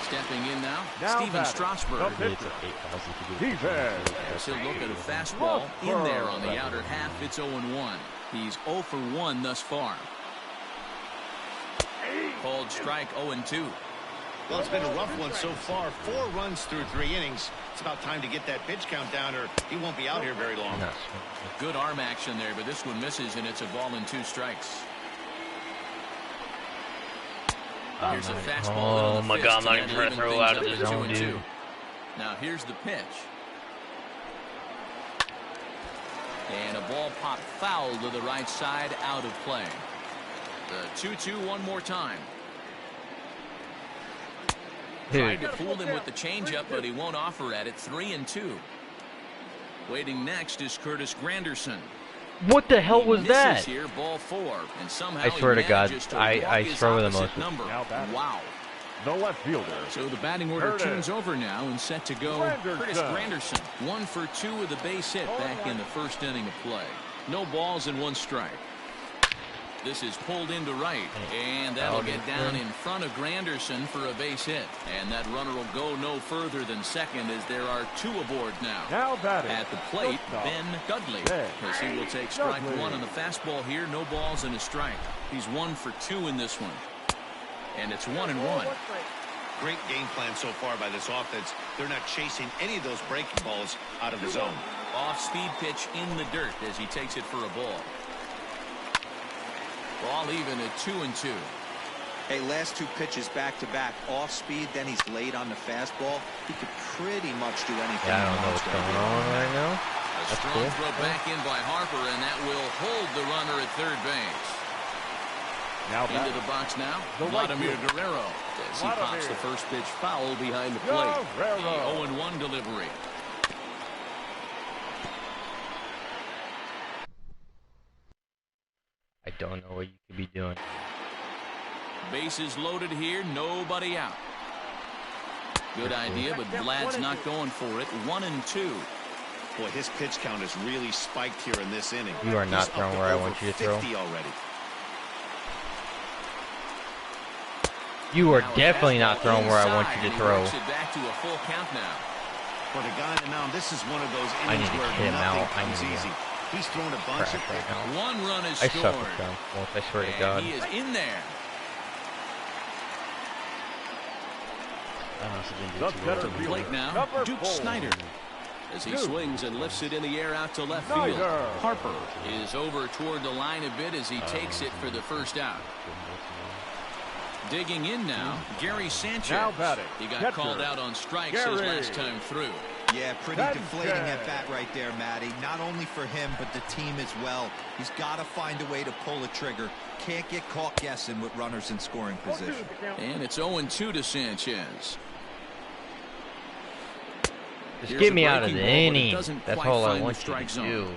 Stepping in now Steven Strasburg. He's there. He'll look at a fastball in there on the outer half. It's 0-1. He's 0 for 1 thus far. Called strike 0-2. Well, it's been a rough one so far. 4 runs through 3 innings. It's about time to get that pitch count down or he won't be out here very long. Good arm action there, but this one misses, and it's a ball and 2 strikes. Here's a fastball. Oh my God, I'm not even trying to throw out of the zone, dude. Now here's the pitch. And a ball popped foul to the right side, out of play. The 2-2 one more time. Tried to fool him with the changeup, but he won't offer at it. 3-2. Waiting next is Curtis Granderson. What the hell was that? Here, ball 4, and somehow I swear to God, I struggle the most. Wow. The left fielder. So the batting order turns over now and set to go. Curtis Granderson, 1 for 2 with a base hit back in the first inning of play. No balls and 1 strike. This is pulled into right, and that'll get down in front of Granderson for a base hit. And that runner will go no further than second as there are 2 aboard now. At the plate, Ben Dudley, as he will take strike 1 on the fastball here. No balls and a strike. He's 1 for 2 in this one. And it's 1-1. Great game plan so far by this offense. They're not chasing any of those breaking balls out of the zone. Off-speed pitch in the dirt as he takes it for a ball. Ball even at 2-2. Hey, last 2 pitches back-to-back off speed, then he's late on the fastball. He could pretty much do anything. Yeah, I don't know what's going on right now. That's strong cool. Throw back in by Harper, and that will hold the runner at third base. Now into the box now, Vladimir Guerrero as he pops the first pitch foul behind the plate. The 0-1 delivery. I don't know what you could be doing. Bases loaded here, nobody out. Good idea, but Vlad's not going for it. 1-2. Boy, his pitch count has really spiked here in this inning. You are not throwing where I want you to throw. Already. You are definitely not throwing where I want you to throw. Back to a full count now. For the guy on the mound, this is one of those innings where nothing comes easy. He's thrown a bunch of right 1 run is I scored. suck with them. I swear to God. He is in there. Plate now, Duke Snyder. As he swings and lifts it in the air out to left field. Harper is over toward the line a bit as he takes it for the first out. Digging in now, Gary Sanchez. He got called out on strikes his last time through. Yeah, pretty deflating at bat right there, Matty. Not only for him, but the team as well. He's got to find a way to pull a trigger. Can't get caught guessing with runners in scoring position. And it's 0-2 to Sanchez. Just get me out of the inning. That's all I want you to do.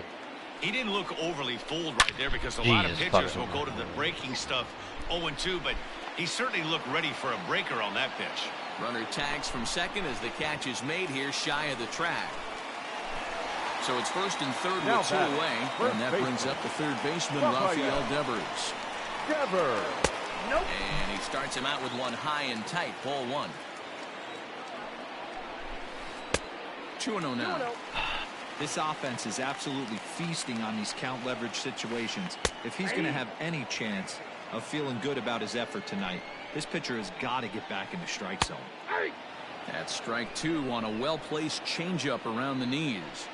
He didn't look overly fooled right there because a lot of pitchers will go to the breaking stuff 0-2, but he certainly looked ready for a breaker on that pitch. Runner tags from second as the catch is made here shy of the track. So it's first and third with 2 away, and that brings up the third baseman, Rafael Devers. And he starts him out with one high and tight, ball 1. 2-0 now. This offense is absolutely feasting on these count leverage situations. If he's going to have any chance of feeling good about his effort tonight, this pitcher has got to get back in the strike zone. That's strike 2 on a well-placed changeup around the knees.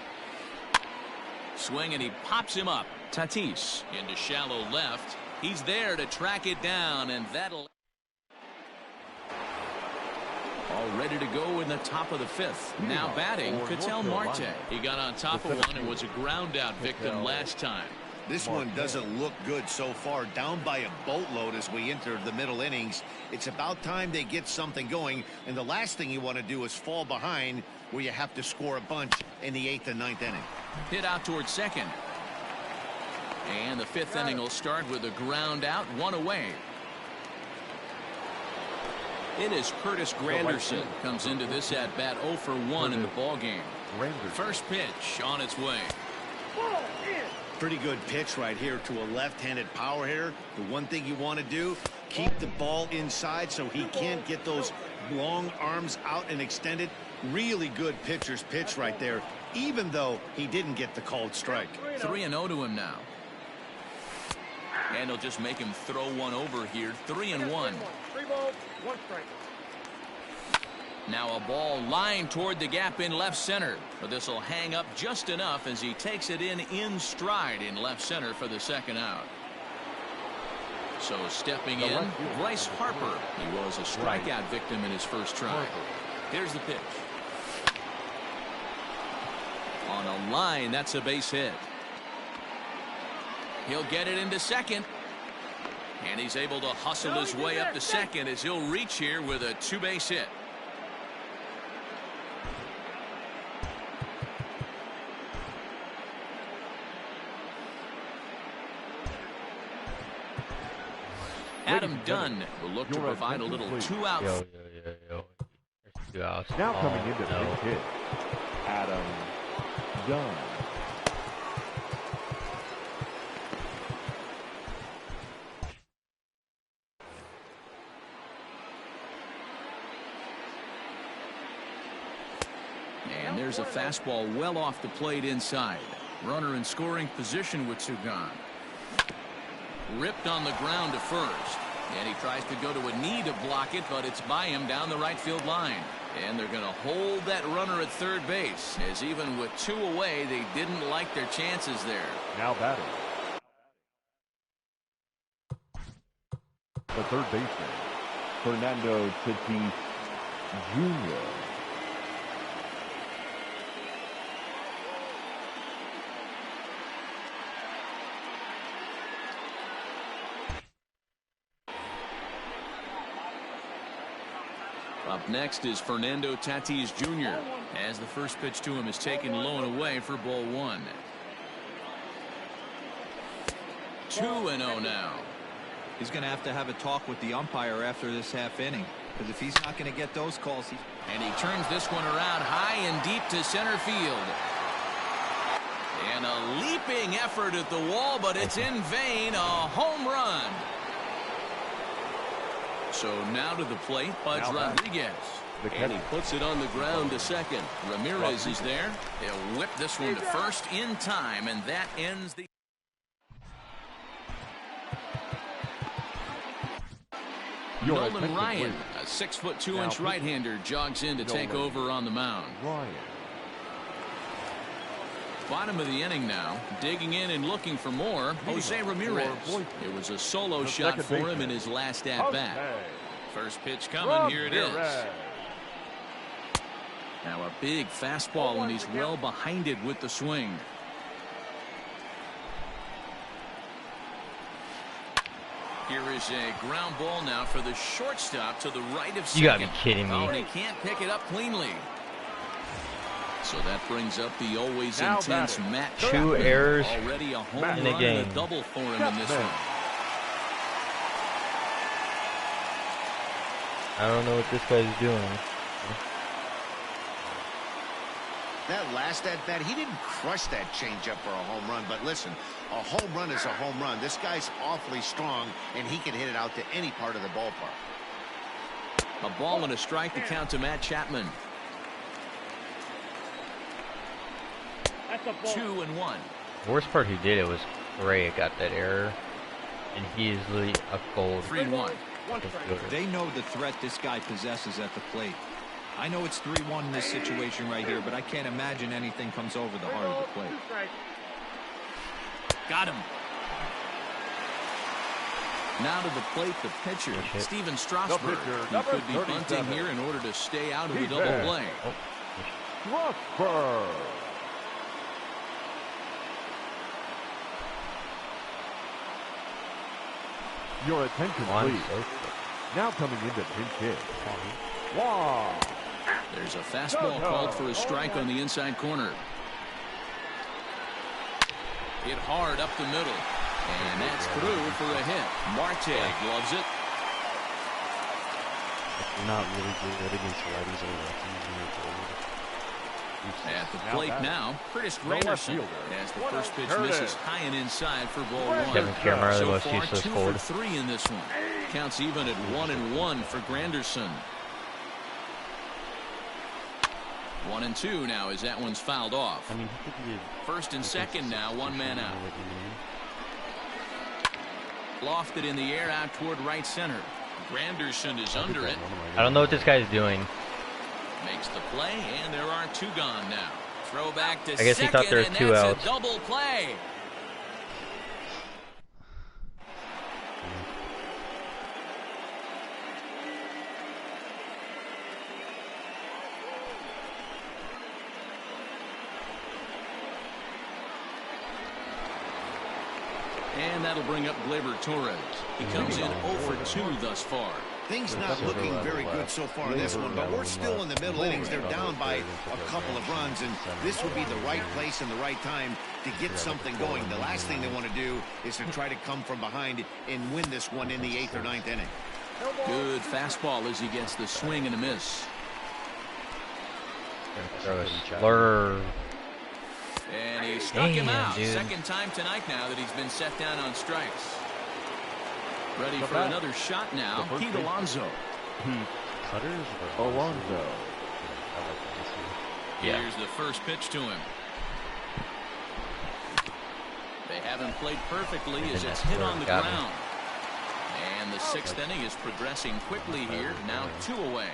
Swing, and he pops him up. Tatis into shallow left. He's there to track it down, and that'll... All ready to go in the top of the 5th. Now batting, Ketel Marte. He got on top of one and was a ground-out victim last time. This one doesn't look good so far. Down by a boatload as we enter the middle innings. It's about time they get something going. And the last thing you want to do is fall behind where you have to score a bunch in the 8th and 9th inning. Hit out towards second. And the 5th inning will start with a ground out, 1 away. It is Curtis Granderson comes into this at bat 0 for 1 in the ball game. First pitch on its way. Pretty good pitch right here to a left-handed power hitter. The one thing you want to do, keep the ball inside so he can't get those long arms out and extended. Really good pitcher's pitch right there, even though he didn't get the called strike. 3-0 to him now. And he'll just make him throw one over here. 3-1. 3 balls, 1 strike. Now a ball lined toward the gap in left center. But this will hang up just enough as he takes it in stride in left center for the 2nd out. So stepping in, Bryce Harper. He was a strikeout victim in his first try. Here's the pitch. On a line, that's a base hit. He'll get it into second. And he's able to hustle his way up to second as he'll reach here with a 2-base hit. Adam Dunn will look to provide a little 2 out. Yo. There's 2 outs. Now coming into the big hit, Adam Dunn. And there's a fastball well off the plate inside. Runner in scoring position with 2 gone. Ripped on the ground to first. And he tries to go to a knee to block it, but it's by him down the right field line. And they're going to hold that runner at third base, as even with 2 away, they didn't like their chances there. Now batting, the third baseman, Fernando Tatis Jr. Up next is Fernando Tatis Jr. as the first pitch to him is taken low and away for ball 1. 2-0 now. He's going to have a talk with the umpire after this half inning, because if he's not going to get those calls, and he turns this one around high and deep to center field. And a leaping effort at the wall, but it's in vain. A home run. So now to the plate, Budge Rodriguez. And he puts it on the ground to second. Ramirez is there. He'll whip this one to first in time, and that ends the... Nolan Ryan, a 6'2" right-hander, jogs in to take over on the mound. Bottom of the inning now, digging in and looking for more, Jose Ramirez. It was a solo shot for him in his last at-bat. First pitch coming, here it is. Now a big fastball, and he's well behind it with the swing. Here is a ground ball now for the shortstop to the right of second. You gotta be kidding me. Oh, and he can't pick it up cleanly. So that brings up the always intense Matt Chapman. 2 errors already a home in the run game. and a double for him in this one. I don't know what this guy's doing. That last at-bat, he didn't crush that changeup for a home run. But listen, a home run is a home run. This guy's awfully strong, and he can hit it out to any part of the ballpark. A ball and a strike to count to Matt Chapman. 2-1. The worst part he did, it was Correa got that error, and he is really a gold. 3-1. they know the threat this guy possesses at the plate. I know it's 3-1 in this situation right here, but I can't imagine anything comes over the heart of the plate. Got him. Now to the plate, the pitcher, Steven Strasburg. He could be bunting here in order to stay out of the double play. Strasburg. Your attention, please. Now coming into pinch hit. Wow. There's a fastball called for a strike on the inside corner. Hit hard up the middle. And that's through for a hit. Marte gloves it. Not really good against righties or lefties. At the plate now, Curtis Granderson, as the first pitch misses high and inside for ball one. Kevin Kiermaier, the So most far, useless 2 forward. for 3 in this one. Counts even at 1-1 for Granderson. 1-2 now as that one's fouled off. I mean, he could be First and second now, 1 man out. Lofted in the air out toward right center. Granderson is under it. I don't know what this guy's doing. Makes the play, and there are 2 gone now. Throw back to I guess he thought there was 2 outs. A double play. And that'll bring up Gleyber Torres. He comes in 0 for 2 thus far. Things not looking very good so far in this one, but we're still in the middle innings. They're down by a couple of runs, and this would be the right place and the right time to get something going. The last thing they want to do is to try to come from behind and win this one in the 8th or 9th inning. Good fastball as he gets the swing and a miss. Throw a slur. And he struck him out. Dude. Second time tonight now that he's been set down on strikes. Ready for another shot now. Pete Alonso. Cutters or Alonso. Yeah. Here's the first pitch to him. They haven't played perfectly as it's hit on the ground. And the 6th inning is progressing quickly here. Now 2 away.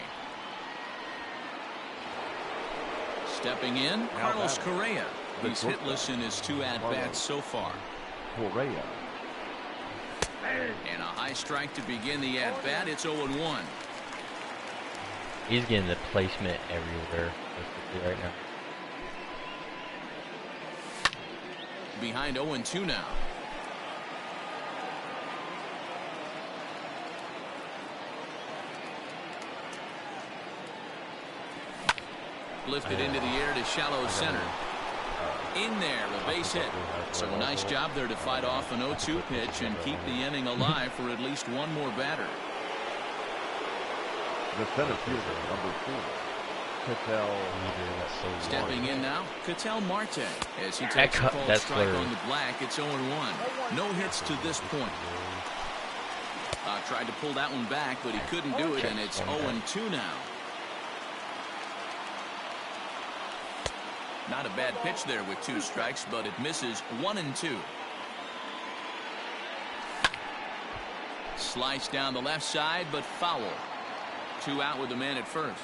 Stepping in, Carlos Correa. He's hitless in his 2 at-bats so far. Correa. And a high strike to begin the at-bat. It's 0-1. He's getting the placement everywhere right now. Behind 0-2 now. Lifted into the air to shallow center. In there, a base hit. So nice job there to fight off an 0-2 pitch and keep the inning alive for at least one more batter. The center fielder, number 4, Ketel. Stepping in now, Ketel Marte. As he takes a called strike on the black, it's 0-1. No hits to this point. Tried to pull that one back, but he couldn't do it, and it's 0-2 now. Not a bad pitch there with 2 strikes, but it misses 1-2. Slice down the left side, but foul. 2 out with the man at first.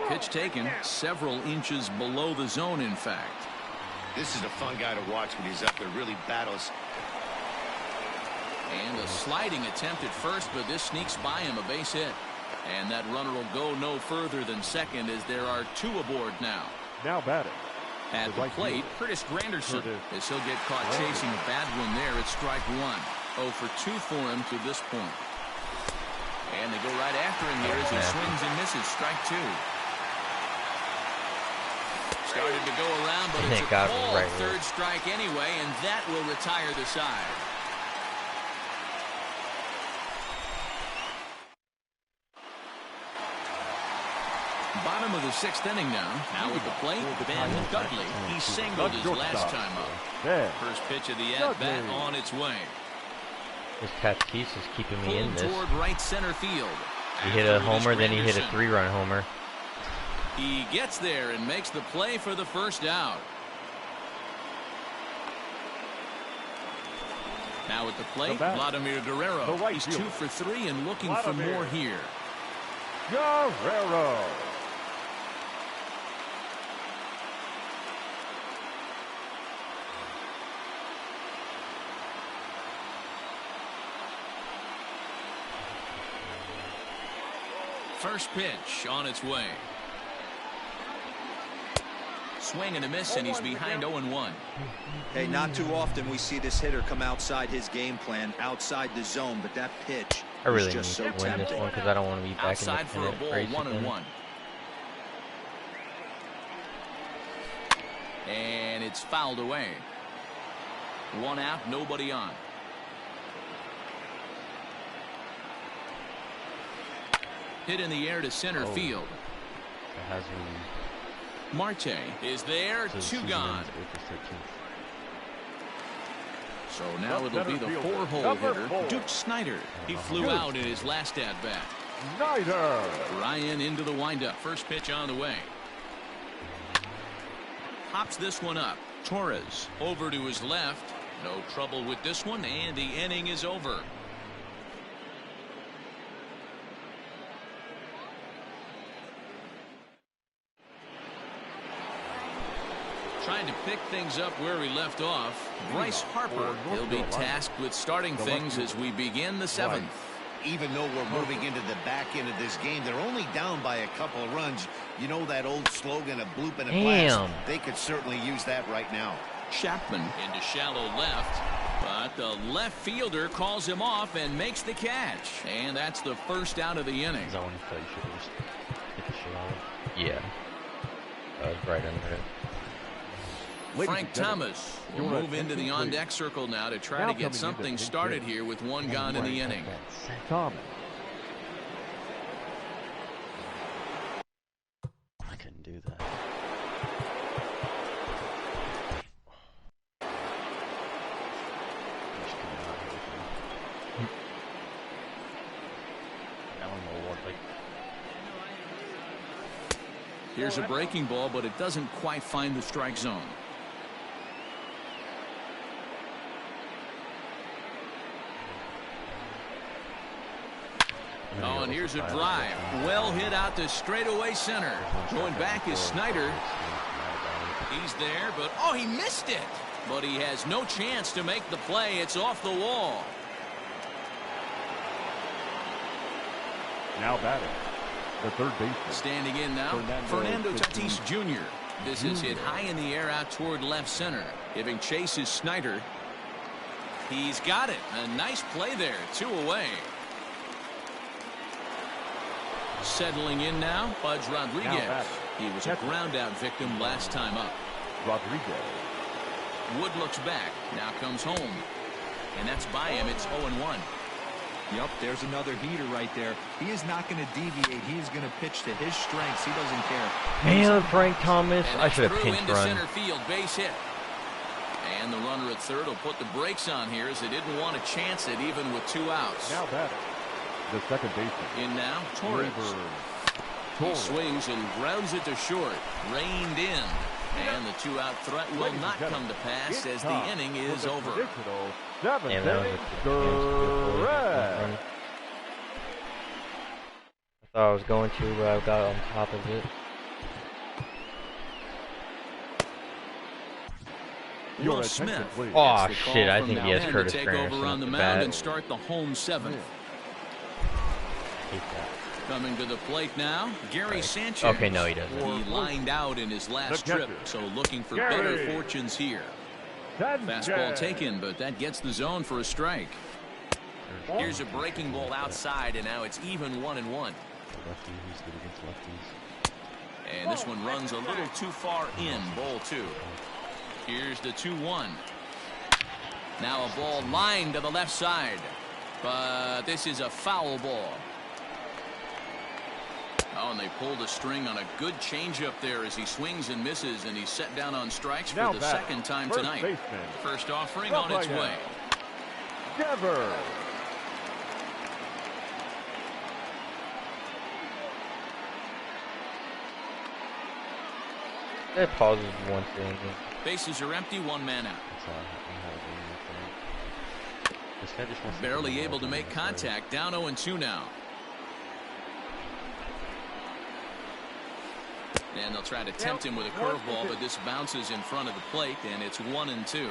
Pitch taken several inches below the zone, in fact. This is a fun guy to watch when he's up there, really battles. And a sliding attempt at first, but this sneaks by him, a base hit. And that runner will go no further than second as there are 2 aboard now. Now batting. At the plate, Curtis Granderson, as he'll get caught chasing a bad one there at strike 1. 0 for 2 for him to this point. And they go right after him here as he swings and misses. Strike 2. Started to go around, but it's a called 3rd strike anyway, and that will retire the side. Bottom of the 6th inning now. Now with the plate, Ben Dudley. He singled his last time up. First pitch of the at-bat on its way. This Tatis is keeping me in this. Toward right center field. He hit a homer, then he hit a 3-run homer. He gets there and makes the play for the first out. Now at the plate, Vladimir Guerrero. He's 2 for 3 and looking for more here. Guerrero. First pitch on its way. Swing and a miss, and he's behind 0-1. Hey, not too often we see this hitter come outside his game plan, outside the zone, but that pitch I really is need just to so win tempting. this one because I don't want to be back Outside in for the a ball, race 1-1. And it's fouled away. 1 out, nobody on. Hit in the air to center field. It has been. Marte is there, So 2 season gone. ends April 13th. So now it'll be the 4-hole hitter, Duke Snider. He flew out in his last at-bat. Snyder. Ryan into the windup. First pitch on the way. Pops this one up. Torres over to his left. No trouble with this one, and the inning is over. Trying to pick things up where we left off. Bryce Harper. He'll be tasked with starting things as we begin the 7th. Even though we're moving into the back end of this game, they're only down by a couple of runs. You know that old slogan, a bloop and a blast? They could certainly use that right now. Chapman into shallow left, but the left fielder calls him off and makes the catch. And that's the first out of the inning. Is that one you thought you should have just hit the shit out of? Yeah. That was right under it. Frank Thomas will move into the on-deck circle now to try to get something started here with 1 gone in the inning. Thomas. I couldn't do that. Here's a breaking ball, but it doesn't quite find the strike zone. Oh, and here's a drive. Well hit out to straightaway center. Going back is Snyder. He's there, but oh, he missed it. But he has no chance to make the play. It's off the wall. Now batting, the third baseman. Standing in now, Fernando Tatis Jr. This is hit high in the air out toward left center. Giving chase is Snyder. He's got it. A nice play there. 2 away. Settling in now, Budge Rodriguez. He was a ground-out victim last time up. Rodriguez. Wood looks back. Now comes home. And that's by him. It's 0-1. Yep, there's another heater right there. He is not going to deviate. He's going to pitch to his strengths. He doesn't care. Man, Frank Thomas. I should have pinch into run. Center field, base hit. And the runner at third will put the brakes on here as they didn't want to chance it even with 2 outs. Now batting, the second baseman. In now, Torres. He swings and grounds it to short. Reined in. And the 2-out threat will not come to pass as the inning is over. Seventh That was inning, I thought I was going to, but I got on top of it. Will Smith. Oh shit! I think he has Curtis take Granderson over on the at the mound bat. and start the home 7th. Hate that. Coming to the plate now, Gary Sanchez. Okay, no, he doesn't. He lined out in his last trip, so looking for better fortunes here. Fastball taken, but that gets the zone for a strike. Here's a breaking ball outside, and now it's even 1-1. Lefty, who's good against lefties? And this one runs a little too far in, ball 2. Here's the 2-1. Now a ball lined to the left side, but this is a foul ball. Oh, and they pulled a string on a good changeup there as he swings and misses, and he's set down on strikes for the second time tonight. First offering on its way. Devers. That pauses one thing. Bases are empty, 1 man out. This guy just wants Barely able to make contact. Down 0-2 now. And they'll try to tempt him with a curveball, but this bounces in front of the plate, and it's 1-2.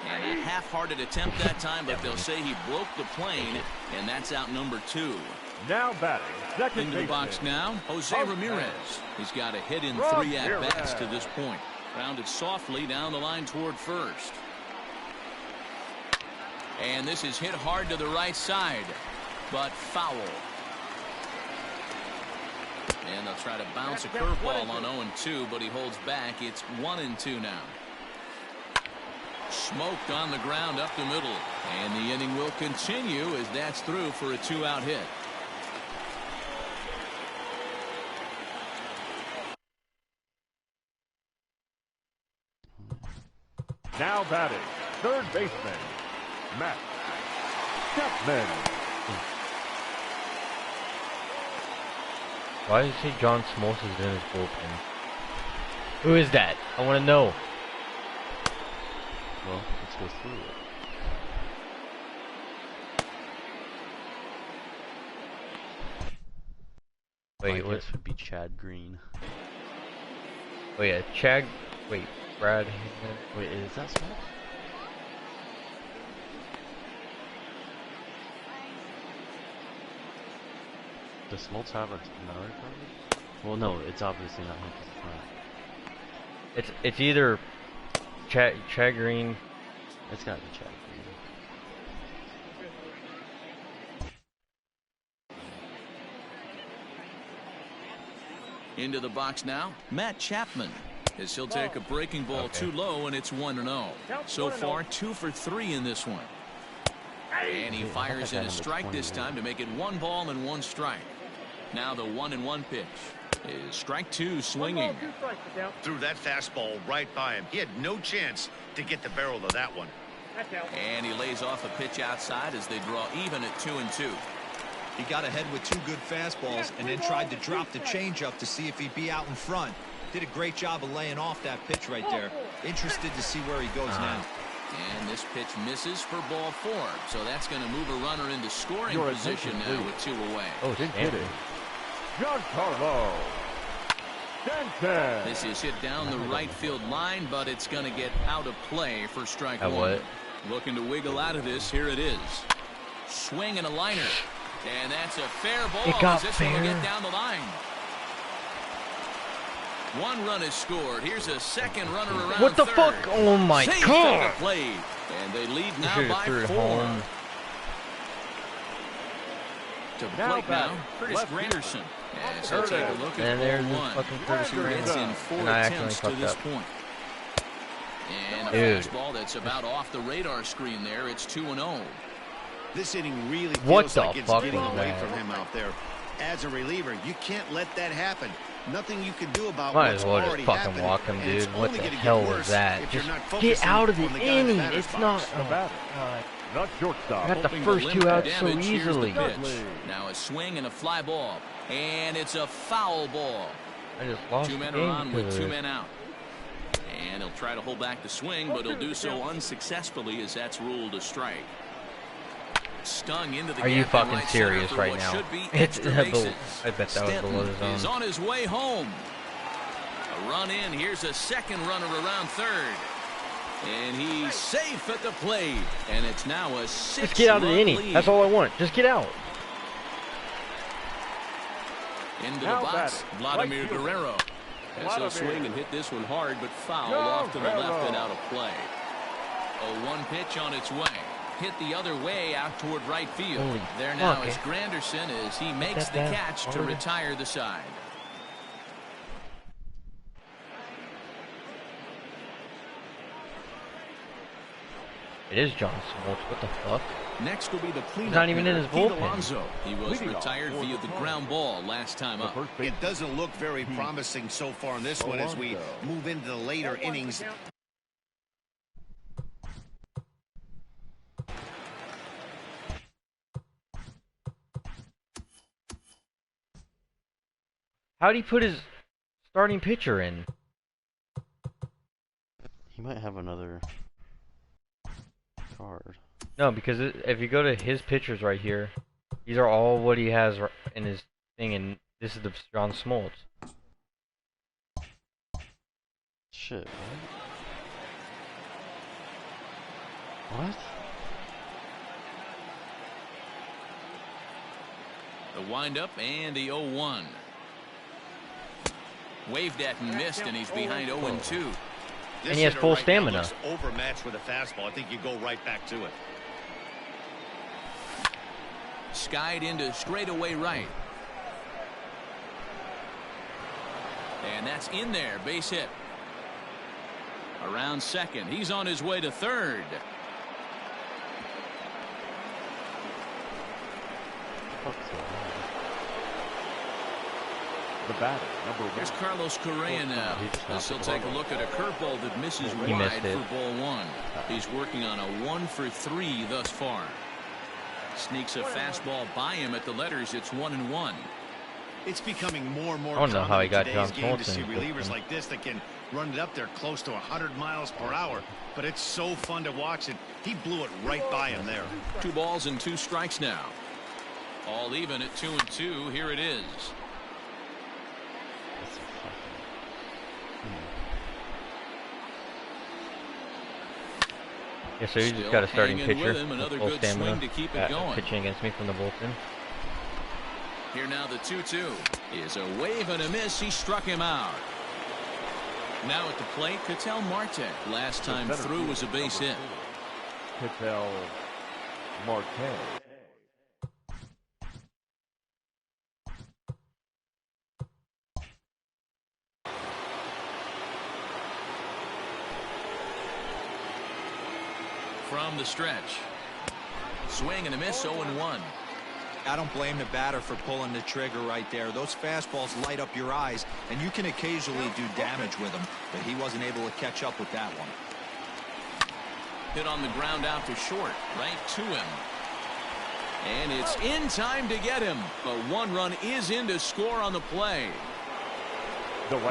And a half-hearted attempt that time, but they'll say he broke the plane, and that's out number 2. Now batting, second Into the box now, Jose Ramirez. He's got a hit in 3 at-bats to this point. Grounded softly down the line toward first. And this is hit hard to the right side, but foul. And they'll try to bounce a curveball on 0-2, but he holds back. It's 1-2 now. Smoked on the ground up the middle. And the inning will continue as that's through for a 2-out hit. Now batting, third baseman, Matt Chapman. Why does he say John Smoltz is in his bullpen? Who is that? I want to know. Well, let's go through it. Wait, I what? guess would be Chad Green. Wait, wait, Brad. Wait, is that Smoltz? Does Smoltz have another card? Well, no, it's obviously not him. It's either Chad Green. It's gotta be Chad Green. Into the box now, Matt Chapman. As he'll take a breaking ball too low, and it's 1-0. So far, 2 for 3 in this one. And he fires in a strike this time to make it 1 ball and 1 strike. Now the 1-1 pitch is strike 2, swinging. Threw that fastball right by him. He had no chance to get the barrel of that one. And he lays off a pitch outside as they draw even at 2-2. He got ahead with 2 good fastballs and then tried to drop the changeup to see if he'd be out in front. Did a great job of laying off that pitch right there. Interested to see where he goes now. And this pitch misses for ball 4. So that's going to move a runner into scoring position now with 2 away. Oh, Hitting, Giancarlo Stanton. This is hit down the right field line, but it's going to get out of play for strike 1. What? Looking to wiggle out of this. Here it is. Swing and a liner. And that's a fair ball. It got this fair. one will get down the line. 1 run is scored. Here's a second runner around What the third. fuck? Oh my Safe god! at the plate. And they lead now Should've by threw it 4. home. To the Now plate now, batting, Curtis left Granderson. As he'll take a look at And there's ball this 1. fucking Curtis It's in Granderson. 4 And I attempts to accidentally this fucked up. point. And a Dude. fastball that's about off the radar screen there. It's 2-0. This inning really What feels the like it's fuck getting was away that? from him out there. As a reliever, you can't let that happen. Nothing you can do about Might what's as well just already fucking happened, walk him, and it's dude. What only the gonna get hell was worse that? if you're Just not get focusing out of the on guy in the inning. batter's It's box. not. The Oh, batter, God. not shortstop. Got the Hoping to first limit 2 outs so damage. Here's the easily. pitch. Now a swing and a fly ball. And it's a foul ball. I just lost 2 the men are game on because with of 2 it. men out. And he'll try to hold back the swing, but he'll do so unsuccessfully as that's ruled a strike. Stung into the Are you gap in fucking right center serious for right what now? should be It's extra below. bases. I bet that was Stanton below the is zone. on his way home. A run in. Here's a second runner around third. And he's safe at the plate. And it's now a 6-run Just get out of the inning. lead. That's all I want. Just get out. Into the Now box, batting, Vladimir right fielder. Guerrero. As he'll swing and hit this one hard, but foul off to the left and out of play. A 1 pitch on its way. Hit the other way out toward right field. Holy there now fuck, is eh? Granderson as he makes that the down. catch to Already. retire the side. It is John Smoltz. What the fuck? Next will be the cleanup. not even in hitter, his Pete bullpen. Alonso. He was Leading off retired for via the the Cardinals. ground ball last time The up. first base It doesn't look very promising so far in this one as we move into the later innings. How'd he put his starting pitcher in? He might have another card. No, because if you go to his pictures right here, these are all what he has in his thing, and this is the John Smoltz. Shit, what? The windup and the 0-1. Waved at and missed, and he's behind 0-2. And he has full stamina. Overmatched with a fastball. I think you go right back to it. Skied into straightaway right. And that's in there. Base hit. Around second. He's on his way to third. The batter, number 1. Here's Carlos Correa now. He'll take a look at a curveball that misses wide for ball 1. He's working on a 1 for 3 thus far. Sneaks a fastball by him at the letters. It's 1-1. It's becoming more and more I don't know how he got today's John game to see Smoltz relievers like this that can run it up there close to 100 miles per hour. But it's so fun to watch it. He blew it right by him there. 2 balls and 2 strikes now. All even at 2-2. Here it is. Yeah, so you just got a starting pitcher, full stamina, to keep it going. pitching against me from the bullpen. Here now the 2-2 is a wave and a miss. He struck him out. Now at the plate, Ketel Marte. Last time through was a base hit. Ketel Marte. From the stretch. Swing and a miss, 0-1. I don't blame the batter for pulling the trigger right there. Those fastballs light up your eyes, and you can occasionally do damage with them, but he wasn't able to catch up with that one. Hit on the ground out to short, right to him. And it's in time to get him, but 1 run is in to score on the play.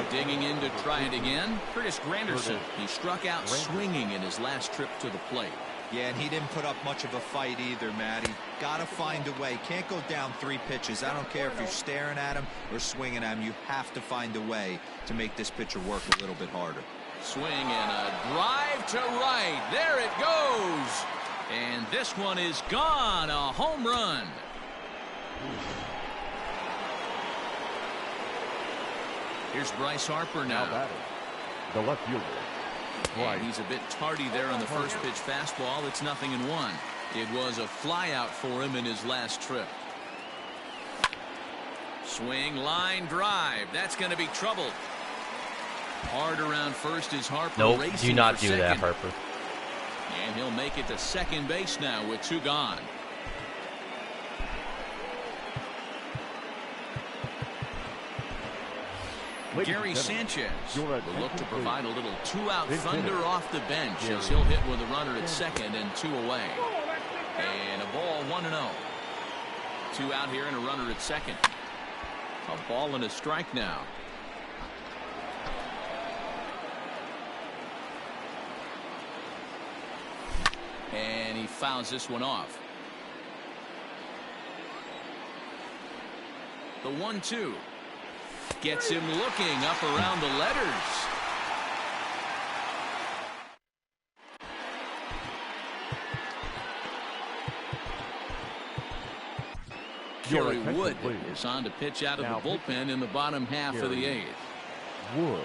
Digging in to try it again, Curtis Granderson. He struck out swinging in his last trip to the plate. Yeah, and he didn't put up much of a fight either, Matty. Gotta find a way. Can't go down 3 pitches. I don't care if you're staring at him or swinging at him. You have to find a way to make this pitcher work a little bit harder. Swing and a drive to right. There it goes. And this one is gone. A home run. Here's Bryce Harper now. The left fielder. And he's a bit tardy there on the first pitch fastball. It's 0-1. It was a flyout for him in his last trip. Swing, line, drive. That's going to be trouble. Hard around first is Harper. Nope, racing do not for do second. that, Harper. And he'll make it to second base now with 2 gone. Gary Sanchez will look to provide a little 2-out thunder off the bench as he'll hit with a runner at second and 2 away. And a ball, 1-0. 2 out here and a runner at second. A ball and a strike now. And he fouls this one off. The 1-2. Gets him looking up around the letters. Kerry Wood is on to pitch out of the bullpen in the bottom half of the 8th. Wood.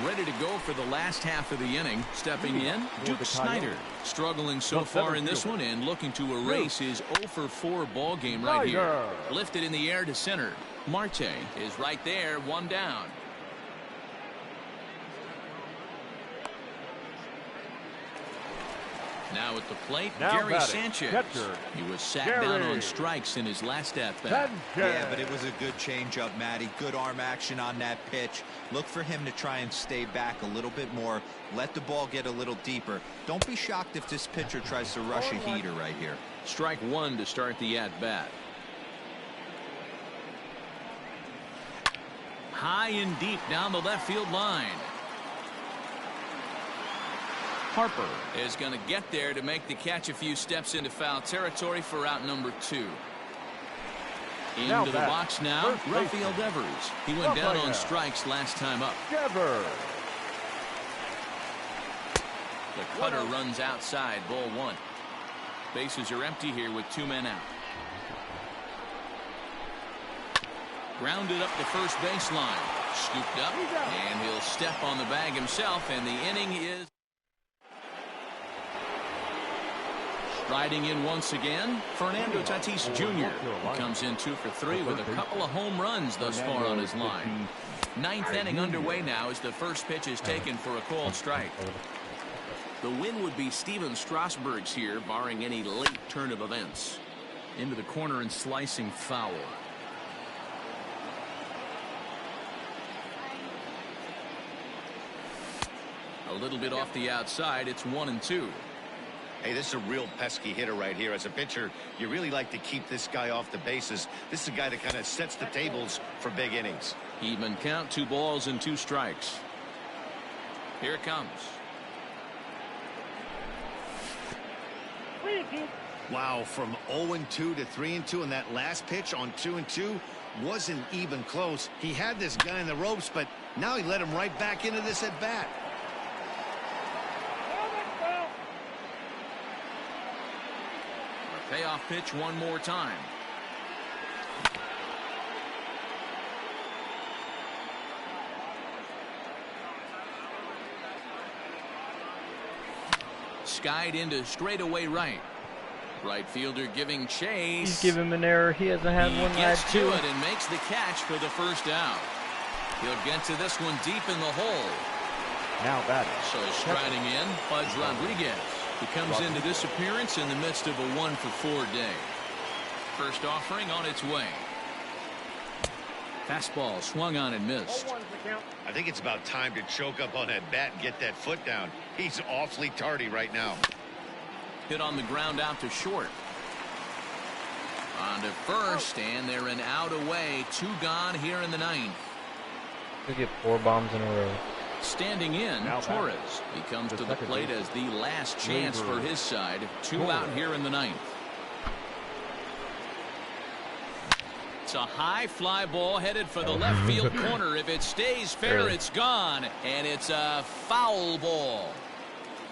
Ready to go for the last half of the inning. Stepping in, Duke Snyder. Struggling so far in this one and looking to erase his 0-for-4 ball game right here. Lifted in the air to center. Marte is right there, 1 down. Now at the plate, Gary Sanchez. He was sat down on strikes in his last at-bat. Yeah, but it was a good changeup, Matty. Good arm action on that pitch. Look for him to try and stay back a little bit more. Let the ball get a little deeper. Don't be shocked if this pitcher tries to rush a heater right here. Strike 1 to start the at-bat. High and deep down the left field line. Harper is going to get there to make the catch a few steps into foul territory for out number 2. Into the box now, Rafael Devers. He went down on strikes last time up. Devers. The cutter runs outside, ball 1. Bases are empty here with 2 men out. Grounded up the first baseline. Scooped up, and he'll step on the bag himself, and the inning is... Striding in once again, Fernando Tatis Jr. He comes in 2 for 3 with a couple of home runs thus far on his line. 9th inning underway now as the first pitch is taken for a called strike. The win would be Steven Strasburg's here, barring any late turn of events. Into the corner and slicing foul. A little bit off the outside. It's 1-2. Hey, this is a real pesky hitter right here. As a pitcher, you really like to keep this guy off the bases. This is a guy that kind of sets the tables for big innings. Even count, 2 balls and 2 strikes. Here it comes. Wow, from 0-2 to 3-2, and that last pitch on 2-2 wasn't even close. He had this guy in the ropes, but now he let him right back into this at bat. Payoff pitch one more time. Skied into straightaway right. Right fielder giving chase. He's giving him an error. He hasn't had one gets last to two. it and makes the catch for the first out. He'll get to this one deep in the hole. Now batting. So striding in, Pudge Rodriguez. He comes into this appearance in the midst of a 1-for-4 day. First offering on its way. Fastball swung on and missed. I think it's about time to choke up on that bat and get that foot down. He's awfully tardy right now. Hit on the ground out to short. On to first, and they're an out away. 2 gone here in the 9th. He'll get 4 bombs in a row. Standing in, Torres. He comes to the plate as the last chance for his side. 2 out here in the 9th. It's a high fly ball headed for the left field corner. If it stays fair, it's gone. And it's a foul ball.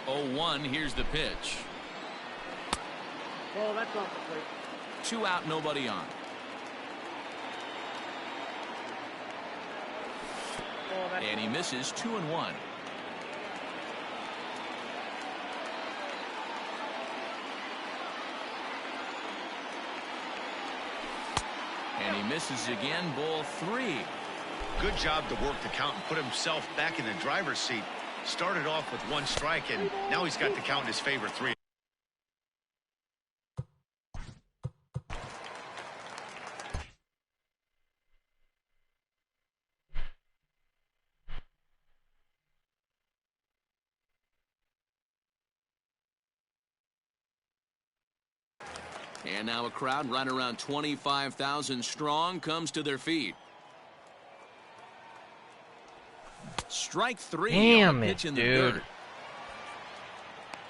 0-1, here's the pitch. Oh, that's off the plate. 2 out, nobody on. And he misses 2-1. And he misses again, ball 3. Good job to work the count and put himself back in the driver's seat. Started off with 1 strike, and now he's got the count in his favor, 3. And now a crowd right around 25,000 strong comes to their feet. Strike 3. Damn on the it, pitch in the dude. dirt.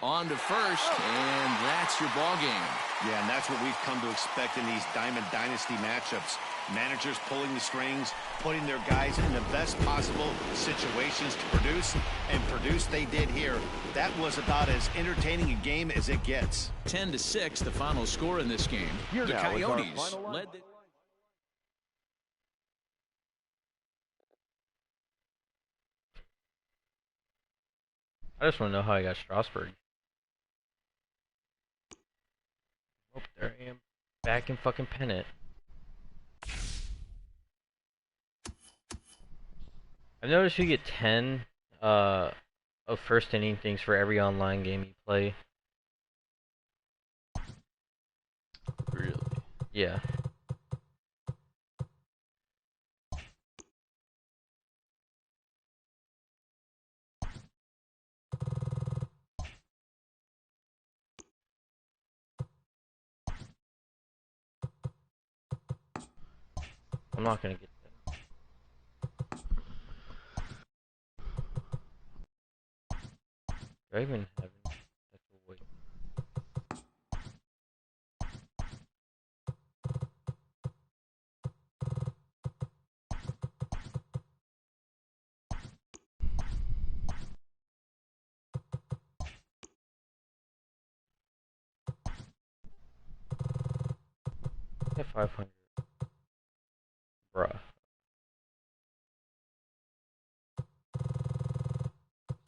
On to first, and that's your ball game. Yeah, and that's what we've come to expect in these Diamond Dynasty matchups. Managers pulling the strings, putting their guys in the best possible situations to produce, and produce they did here. That was about as entertaining a game as it gets. 10-6, the final score in this game. Here The now is our Coyotes final led the... I just want to know how I got Strasburg. Oh, there I am. Back in fucking pennant. I've noticed you get 10 of first inning things for every online game you play. Really? Yeah. I'm not gonna get that. Do I even have it? That's a wait. I have 500. Bruh.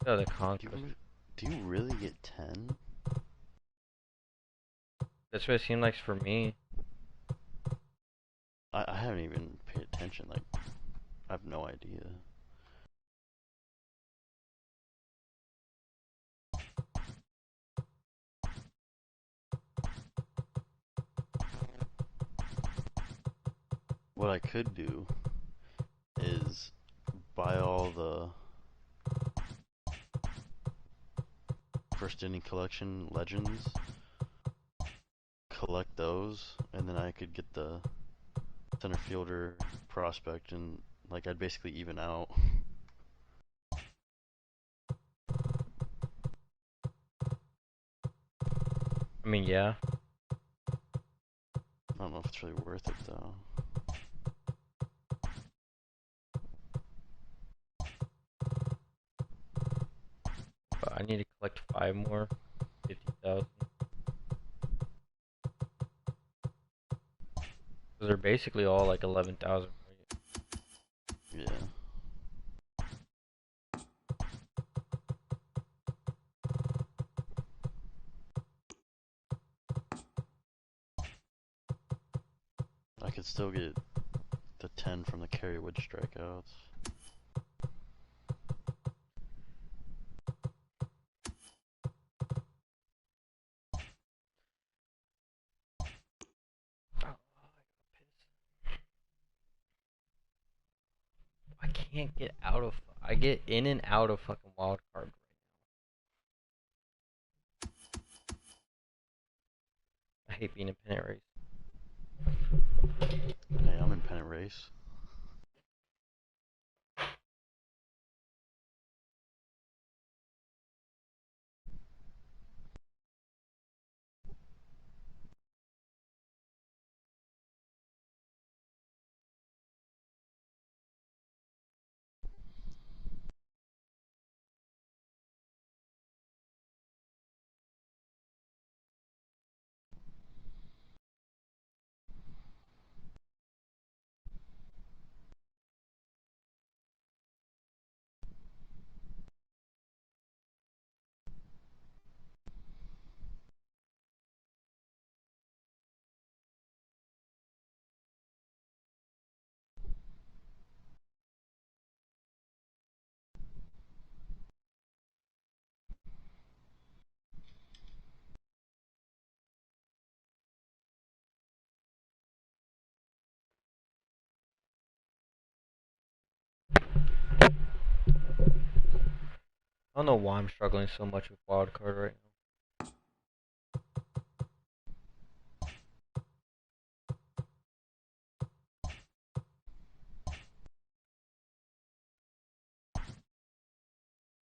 Oh, the conquest. Do you really get 10? That's what it seemed like for me. I haven't even paid attention. Like, I have no idea. What I could do is buy all the first inning collection legends, collect those, and then I could get the center fielder prospect, and like I'd basically even out. I mean, yeah. I don't know if it's really worth it though. But I need to collect 5 more. 50,000. They're basically all like 11,000. Yeah. I could still get the 10 from the Kerry Wood strikeouts. I can't get out of. I get in and out of fucking wild card. I hate being in pennant race. Hey, I'm in pennant race. I don't know why I'm struggling so much with wild card right now.